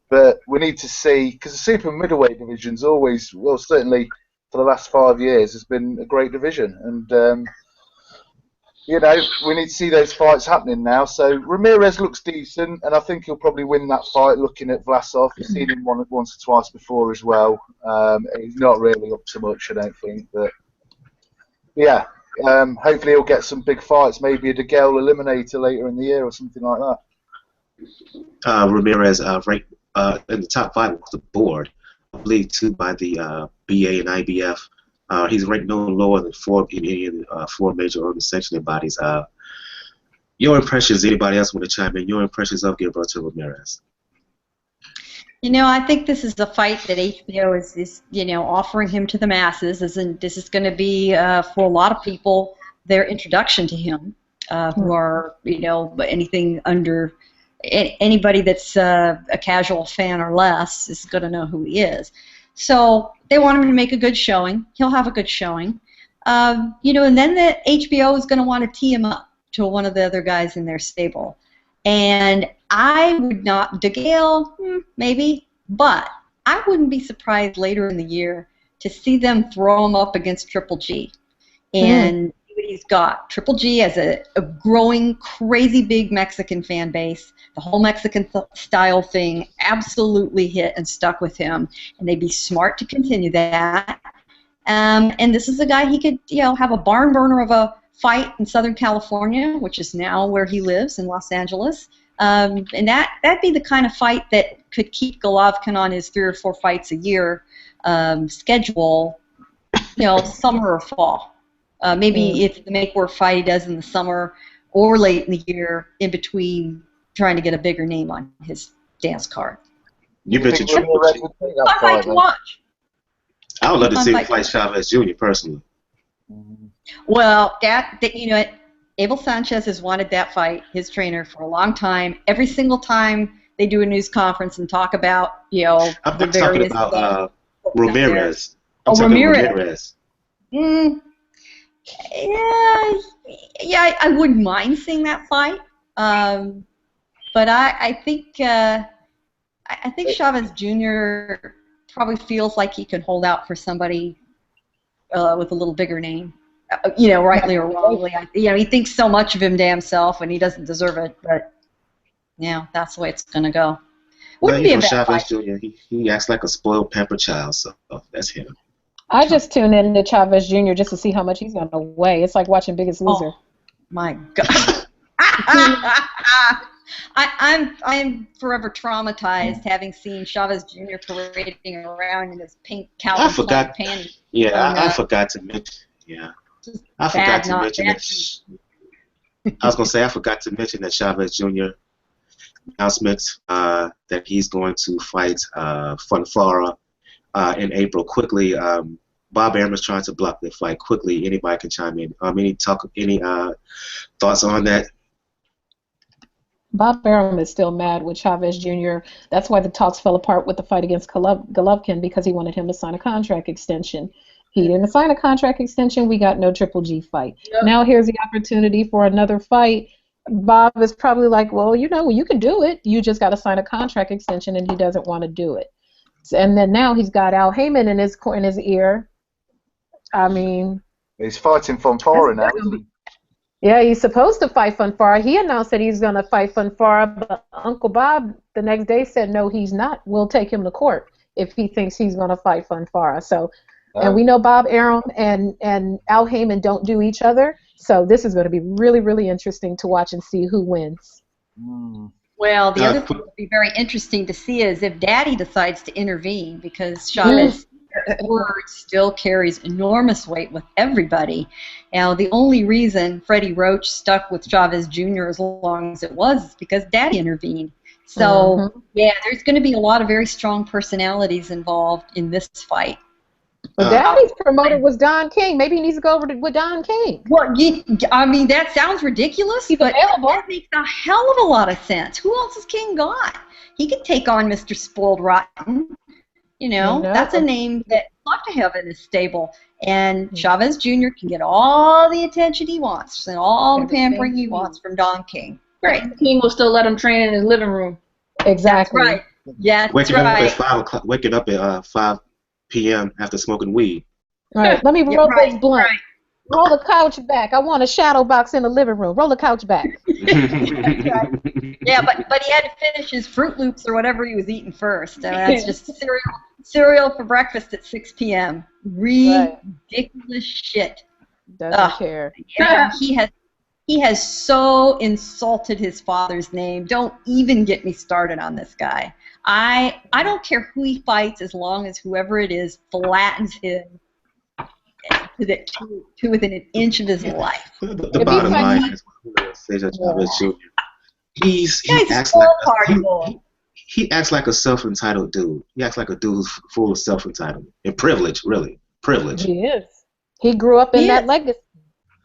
but we need to see, because the super middleweight division's always, well, certainly for the last 5 years, has been a great division, and you know, we need to see those fights happening now. So Ramirez looks decent, and I think he'll probably win that fight. Looking at Vlasov, we've seen him once or twice before as well. He's not really up to much, I don't think, but yeah. Hopefully he'll get some big fights, maybe a De Gale eliminator later in the year or something like that. Ramirez ranked in the top 5 of the board, I believe, too, by the BA and IBF. He's ranked no lower than 4 in any of the 4 major organizational bodies. Your impressions, anybody else want to chime in? Your impressions of Gilberto Ramirez? You know, I think this is a fight that HBO is you know, offering him to the masses. This is going to be, for a lot of people, their introduction to him, who are, you know, anything under, anybody that's a casual fan or less is going to know who he is. So they want him to make a good showing. He'll have a good showing. You know, and then the HBO is going to want to tee him up to one of the other guys in their stable. And I would not, De Gale, maybe, but I wouldn't be surprised later in the year to see them throw him up against Triple G. And he's got Triple G as a growing, crazy big Mexican fan base. The whole Mexican style thing absolutely hit and stuck with him, and they'd be smart to continue that. And this is a guy he could, have a barn burner of a fight in Southern California, which is now where he lives in Los Angeles. And that'd be the kind of fight that could keep Golovkin on his 3 or 4 fights a year schedule, summer or fall. Maybe if the make-work fight he does in the summer or late in the year, in between trying to get a bigger name on his dance card. You mentioned Triple G. Fun fight to watch. I would love to see him fight Chavez Jr. personally. Well, Abel Sanchez has wanted that fight, his trainer, for a long time. Every single time they do a news conference and talk about, I'm talking about Ramirez. Ramirez. I wouldn't mind seeing that fight. But I think Chavez Jr. probably feels like he could hold out for somebody with a little bigger name. Rightly or wrongly. He thinks so much of him damn self, and he doesn't deserve it. But that's the way it's gonna go. Wouldn't be a bad Chavez fight. Jr. He acts like a spoiled, pampered child, so that's him. I just tune in to Chavez Jr. just to see how much he's going to weigh. It's like watching Biggest Loser. Oh, my God. I'm forever traumatized having seen Chavez Jr. parading around in his pink Calvin Klein panties. Yeah, I forgot to mention. Yeah, I forgot to mention that. I was gonna say I forgot to mention that Chavez Jr. announcement that he's going to fight Funfara in April. Quickly, Bob Arum is trying to block the fight. Quickly, anybody can chime in. Any thoughts on that? Bob Arum is still mad with Chavez Jr. That's why the talks fell apart with the fight against Golovkin, because he wanted him to sign a contract extension. He didn't sign a contract extension. We got no Triple G fight. Yep. Now here's the opportunity for another fight. Bob is probably like, well, you can do it. You just got to sign a contract extension, and he doesn't want to do it. And then now he's got Al Haymon in his ear. I mean, he's fighting Funfara now. Yeah, he's supposed to fight Funfara. He announced that he's going to fight Funfara, but Uncle Bob the next day said, no, he's not. We'll take him to court if he thinks he's going to fight Funfara. So, and we know Bob Arum and Al Haymon don't do each other. So this is going to be really, really interesting to watch and see who wins. Well, the other thing that would be very interesting to see is if Daddy decides to intervene, because Chavez word still carries enormous weight with everybody. Now, the only reason Freddie Roach stuck with Chavez Jr. as long as it was is because Daddy intervened. So, there's going to be a lot of very strong personalities involved in this fight. But Daddy's promoter was Don King. Maybe he needs to go over with Don King. Well, that sounds ridiculous, but that makes a hell of a lot of sense. Who else has King got? He could take on Mr. Spoiled Rotten. That's a name that I'd love to have in his stable. And Chavez Jr. can get all the attention he wants and all the pampering he wants from Don King. Great. King will still let him train in his living room. Exactly. That's right. Yeah, that's right. Waking up at 5 p.m. after smoking weed. All right, let me roll this blunt. Right. Roll the couch back. I want a shadow box in the living room. Roll the couch back. Yeah, but he had to finish his Fruit Loops or whatever he was eating first. That's just cereal for breakfast at 6 p.m. Ridiculous shit. Doesn't care. Yeah, he has so insulted his father's name. Don't even get me started on this guy. I don't care who he fights as long as whoever it is flattens him to within an inch of his life. The bottom line is Julio Cesar Chavez Jr. He acts like a self-entitled dude. He acts like a dude who's full of self-entitlement and privilege, really. Privilege. He is. He grew up in that legacy.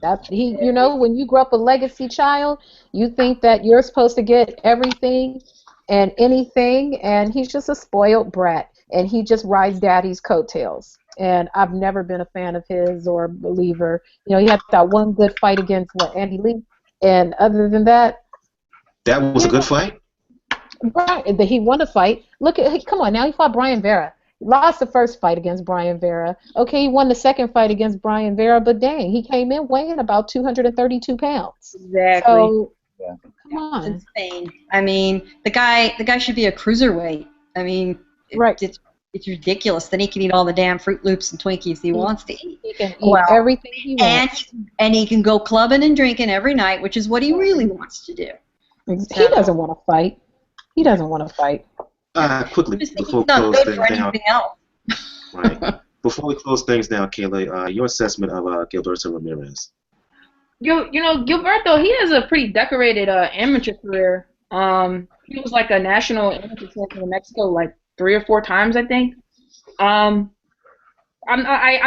When you grow up a legacy child, you think that you're supposed to get everything and anything, and he's just a spoiled brat, and he just rides Daddy's coattails. And I've never been a fan of his or a believer. He had that one good fight against Andy Lee, and other than that, that was a good fight. Right, he won a fight. Come on, now he fought Brian Vera. Lost the first fight against Brian Vera. Okay, he won the second fight against Brian Vera, but dang, he came in weighing about 232 pounds. Exactly. So, Yeah. come on. It's insane. I mean, the guy should be a cruiserweight. I mean, Right. It's ridiculous. Then he can eat all the damn Fruit Loops and Twinkies he wants to eat. He can eat everything he wants. And he can go clubbing and drinking every night, which is what he really wants to do. He doesn't want to fight. He doesn't want to fight. Quickly, before we close things down. Right. Before we close things down, Kayla, your assessment of Gilberto Ramirez. Gilberto, he has a pretty decorated amateur career. He was like a national amateur champion in Mexico like 3 or 4 times, I think. I've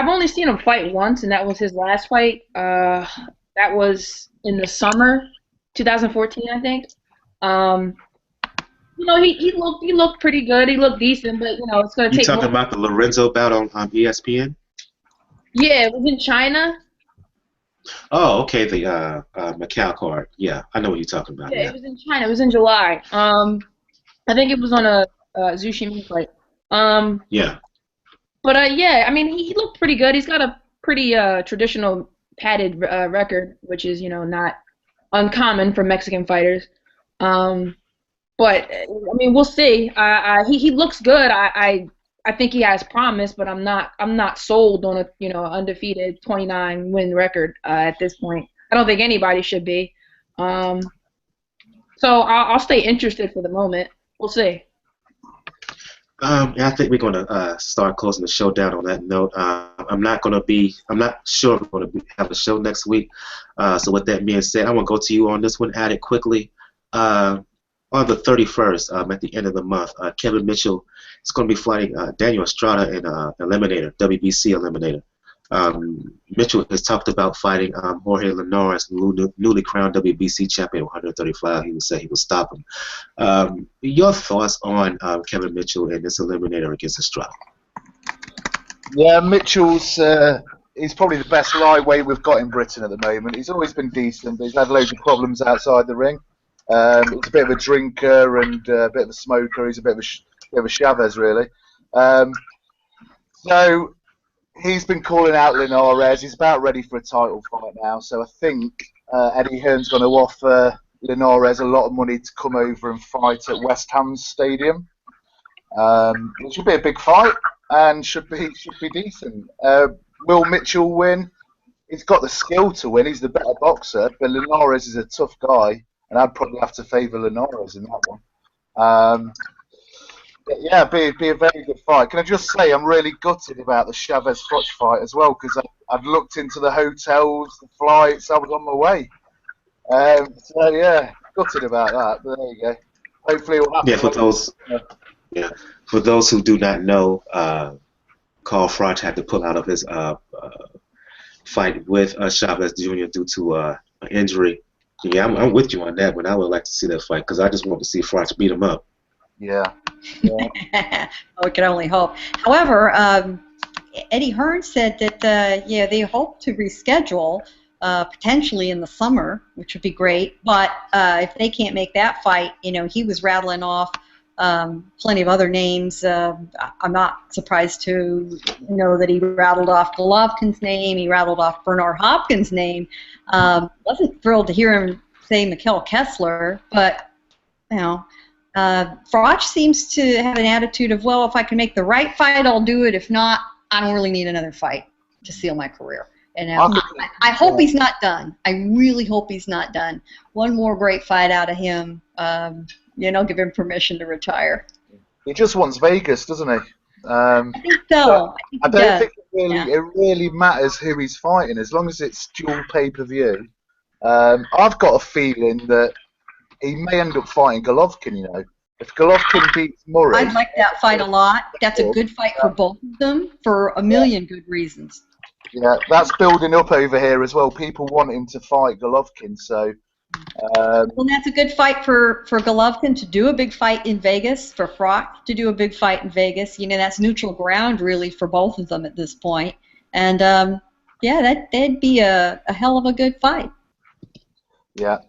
only seen him fight once, and that was his last fight. That was in the summer, 2014, I think. He looked pretty good. He looked decent, but it's gonna take. You talking about the Lorenzo bout on ESPN? Yeah, it was in China. Oh, okay, the Macau card. Yeah, I know what you're talking about. Yeah, it was in China. It was in July. I think it was on a Zhu Ximing fight. Yeah. But yeah, I mean, he looked pretty good. He's got a pretty traditional padded record, which is not uncommon for Mexican fighters. But I mean, we'll see. He looks good. I think he has promise, but I'm not sold on a undefeated 29 win record at this point. I don't think anybody should be. So I'll stay interested for the moment. We'll see. I think we're going to start closing the show down on that note. I'm not sure if we're going to have a show next week. So with that being said, I want to go to you on this one. Add it quickly. On the 31st, at the end of the month, Kevin Mitchell is going to be fighting Daniel Estrada in Eliminator, WBC Eliminator. Mitchell has talked about fighting Jorge Linares, newly crowned WBC champion at 135. He would say he would stop him. Your thoughts on Kevin Mitchell and this Eliminator against Estrada? Yeah, Mitchell's he's probably the best lightweight we've got in Britain at the moment. He's always been decent, but he's had loads of problems outside the ring. He's a bit of a drinker and a bit of a smoker. He's a bit of a Chavez, really. So he's been calling out Linares. He's about ready for a title fight now. So I think Eddie Hearn's going to offer Linares a lot of money to come over and fight at West Ham's stadium. It should be a big fight and should be decent. Will Mitchell win? He's got the skill to win. He's the better boxer, but Linares is a tough guy. And I'd probably have to favour Linares in that one. Yeah, be a very good fight. Can I just say I'm really gutted about the Chavez-Froch fight as well, because I've looked into the hotels, the flights, I was on my way. So yeah, gutted about that. But there you go. Hopefully it will happen. For those who do not know, Carl Froch had to pull out of his fight with Chavez Jr. due to an injury. Yeah, I'm with you on that, but I would like to see that fight because I just want to see Froch beat him up. Yeah. Well, we can only hope. However, Eddie Hearn said that they hope to reschedule potentially in the summer, which would be great. But if they can't make that fight, he was rattling off plenty of other names. I'm not surprised to know that he rattled off Golovkin's name. He rattled off Bernard Hopkins' name. Wasn't thrilled to hear him say Mikkel Kessler, but Froch seems to have an attitude of, well, if I can make the right fight, I'll do it. If not, I don't really need another fight to seal my career. And I hope he's not done. I really hope he's not done. One more great fight out of him. Give him permission to retire. He just wants Vegas, doesn't he? I think so. I don't think it really matters who he's fighting, as long as it's dual pay-per-view. I've got a feeling that he may end up fighting Golovkin, If Golovkin beats Murray... I'd like that fight a lot. That's a good fight for both of them for a million good reasons. Yeah, that's building up over here as well. People want him to fight Golovkin, so... well, that's a good fight for Golovkin to do a big fight in Vegas, for Froch to do a big fight in Vegas. That's neutral ground, really, for both of them at this point. And, that'd be a hell of a good fight. Yeah.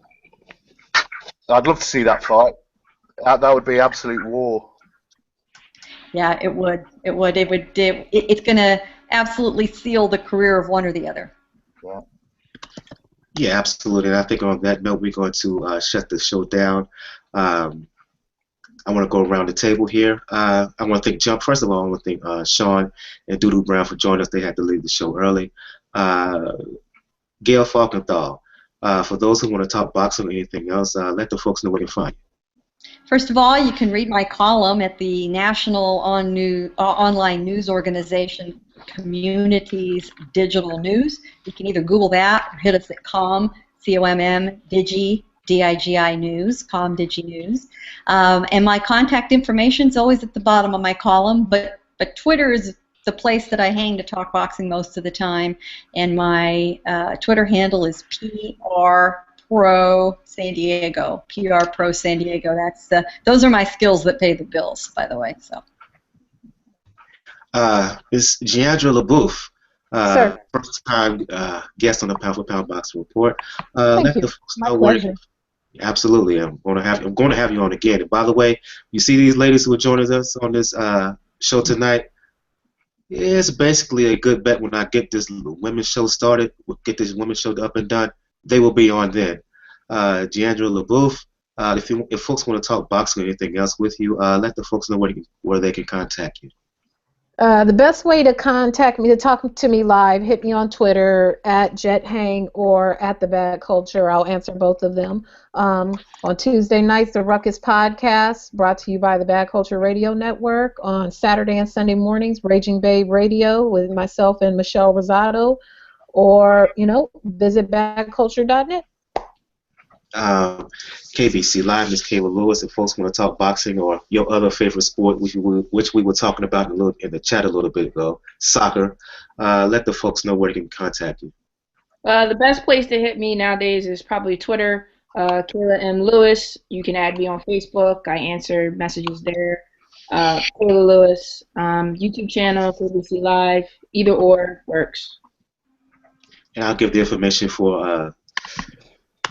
I'd love to see that fight. That would be absolute war. Yeah, it would. It's going to absolutely seal the career of one or the other. Yeah. Yeah, absolutely. And I think on that note, we're going to shut the show down. I want to go around the table here. I want to thank Jump. First of all, I want to thank Sean and Doodoo Brown for joining us. They had to leave the show early. Gail Falkenthal, for those who want to talk boxing or anything else, let the folks know where to find you. First of all, you can read my column at the National Online News Organization Communities Digital News. You can either Google that or hit us at COM, C-O-M-M, Digi, D-I-G-I News, COM Digi News. And my contact information is always at the bottom of my column, but Twitter is the place that I hang to talk boxing most of the time, and my Twitter handle is PR Pro San Diego. PR Pro San Diego. Those are my skills that pay the bills, by the way. So. Ms. Giandra LaBouffe, Sir. first time guest on the Pound for Pound Boxing Report. Thank Let you. the folks My know pleasure. Absolutely, I'm going to have you on again. And by the way, you see these ladies who are joining us on this show tonight. It's basically a good bet when I get this women's show started. We'll get this women's show up and done. They will be on then. Giandra LaBouffe, if folks want to talk boxing or anything else with you, let the folks know where they can contact you. The best way to contact me, to talk to me live, hit me on Twitter at JetHang or at The Bad Culture. I'll answer both of them. On Tuesday nights, the Ruckus Podcast, brought to you by the Bad Culture Radio Network. On Saturday and Sunday mornings, Raging Babe Radio with myself and Michelle Rosado. Or, visit badculture.net. KBC Live, Ms. Kayla Lewis. If folks want to talk boxing or your other favorite sport, which we were talking about in the chat a little bit ago, soccer, let the folks know where they can contact you. The best place to hit me nowadays is probably Twitter, Kayla M. Lewis. You can add me on Facebook. I answer messages there. Kayla Lewis, YouTube channel, KBC Live, either or works. And I'll give the information for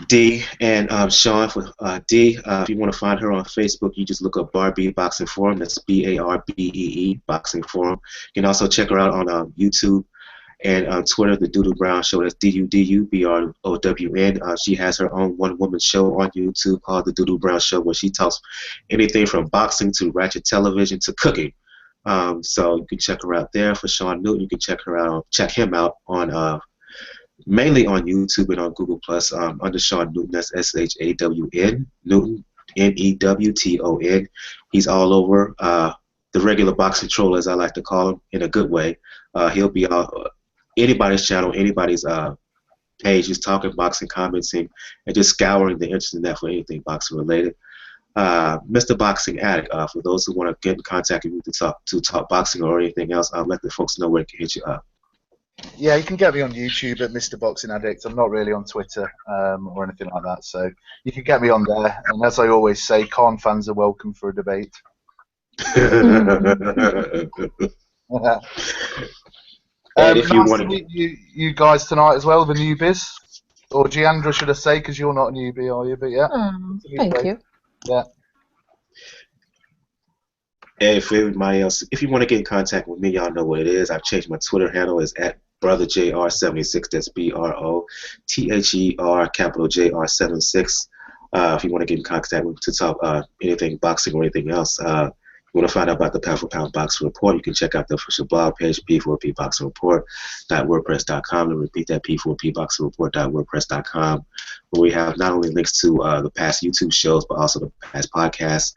D and Sean. For D, if you want to find her on Facebook, you just look up Barbie Boxing Forum. That's BARBEE Boxing Forum. You can also check her out on YouTube and Twitter, the Doodoo Brown Show. That's DUDUBROWN. She has her own one-woman show on YouTube called the Doodoo Brown Show, where she talks anything from boxing to ratchet television to cooking. So you can check her out there. For Sean Newton, you can check him out on mainly on YouTube and on Google Plus under Sean Newton. That's SHAWN Newton, NEWTON. He's all over the regular boxing troll, as I like to call him, in a good way. He'll be on anybody's channel, anybody's page, just talking boxing, commenting, and just scouring the internet for anything boxing related. Mr. Boxing Addict, for those who want to get in contact with you to talk boxing or anything else, let the folks know where they can hit you up. Yeah, you can get me on YouTube at Mr. Boxing Addict. I'm not really on Twitter or anything like that, so you can get me on there. And as I always say, Khan fans are welcome for a debate. If you nice want to meet you guys tonight as well, the newbies. Or Giandra, should I say, because you're not a newbie, are you? But yeah. Thank you. Yeah. And for everybody else, if you want to get in contact with me, y'all know what it is. I've changed my Twitter handle. It's at BrotherJR76. That's BROTHER capital JR76. If you want to get in contact with me to talk anything boxing or anything else, you want to find out about the Pound for Pound Boxing Report, you can check out the official blog page, P4PBoxingReport.wordpress.com. And repeat that, P4PBoxingReport.wordpress.com, where we have not only links to the past YouTube shows, but also the past podcasts,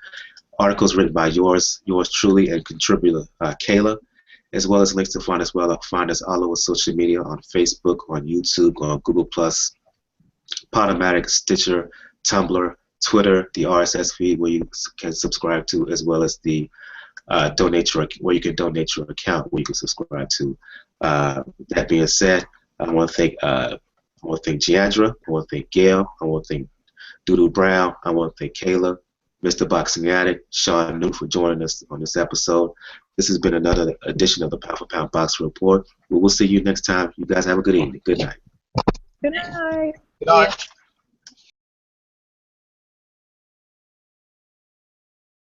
articles written by yours truly, and contributor Kayla, as well as links to find us all over social media, on Facebook, on YouTube, on Google+, Podomatic, Stitcher, Tumblr, Twitter, the RSS feed where you can subscribe to, as well as the where you can donate your account where you can subscribe to. That being said, I want to thank Giandra, I want to thank Gail, I want to thank Doodoo Brown, I want to thank Kayla, Mr. Boxing Addict, Sean Newton for joining us on this episode. This has been another edition of the Pound for Pound Boxing Report. We will see you next time. You guys have a good evening. Good night. Good night. Good night.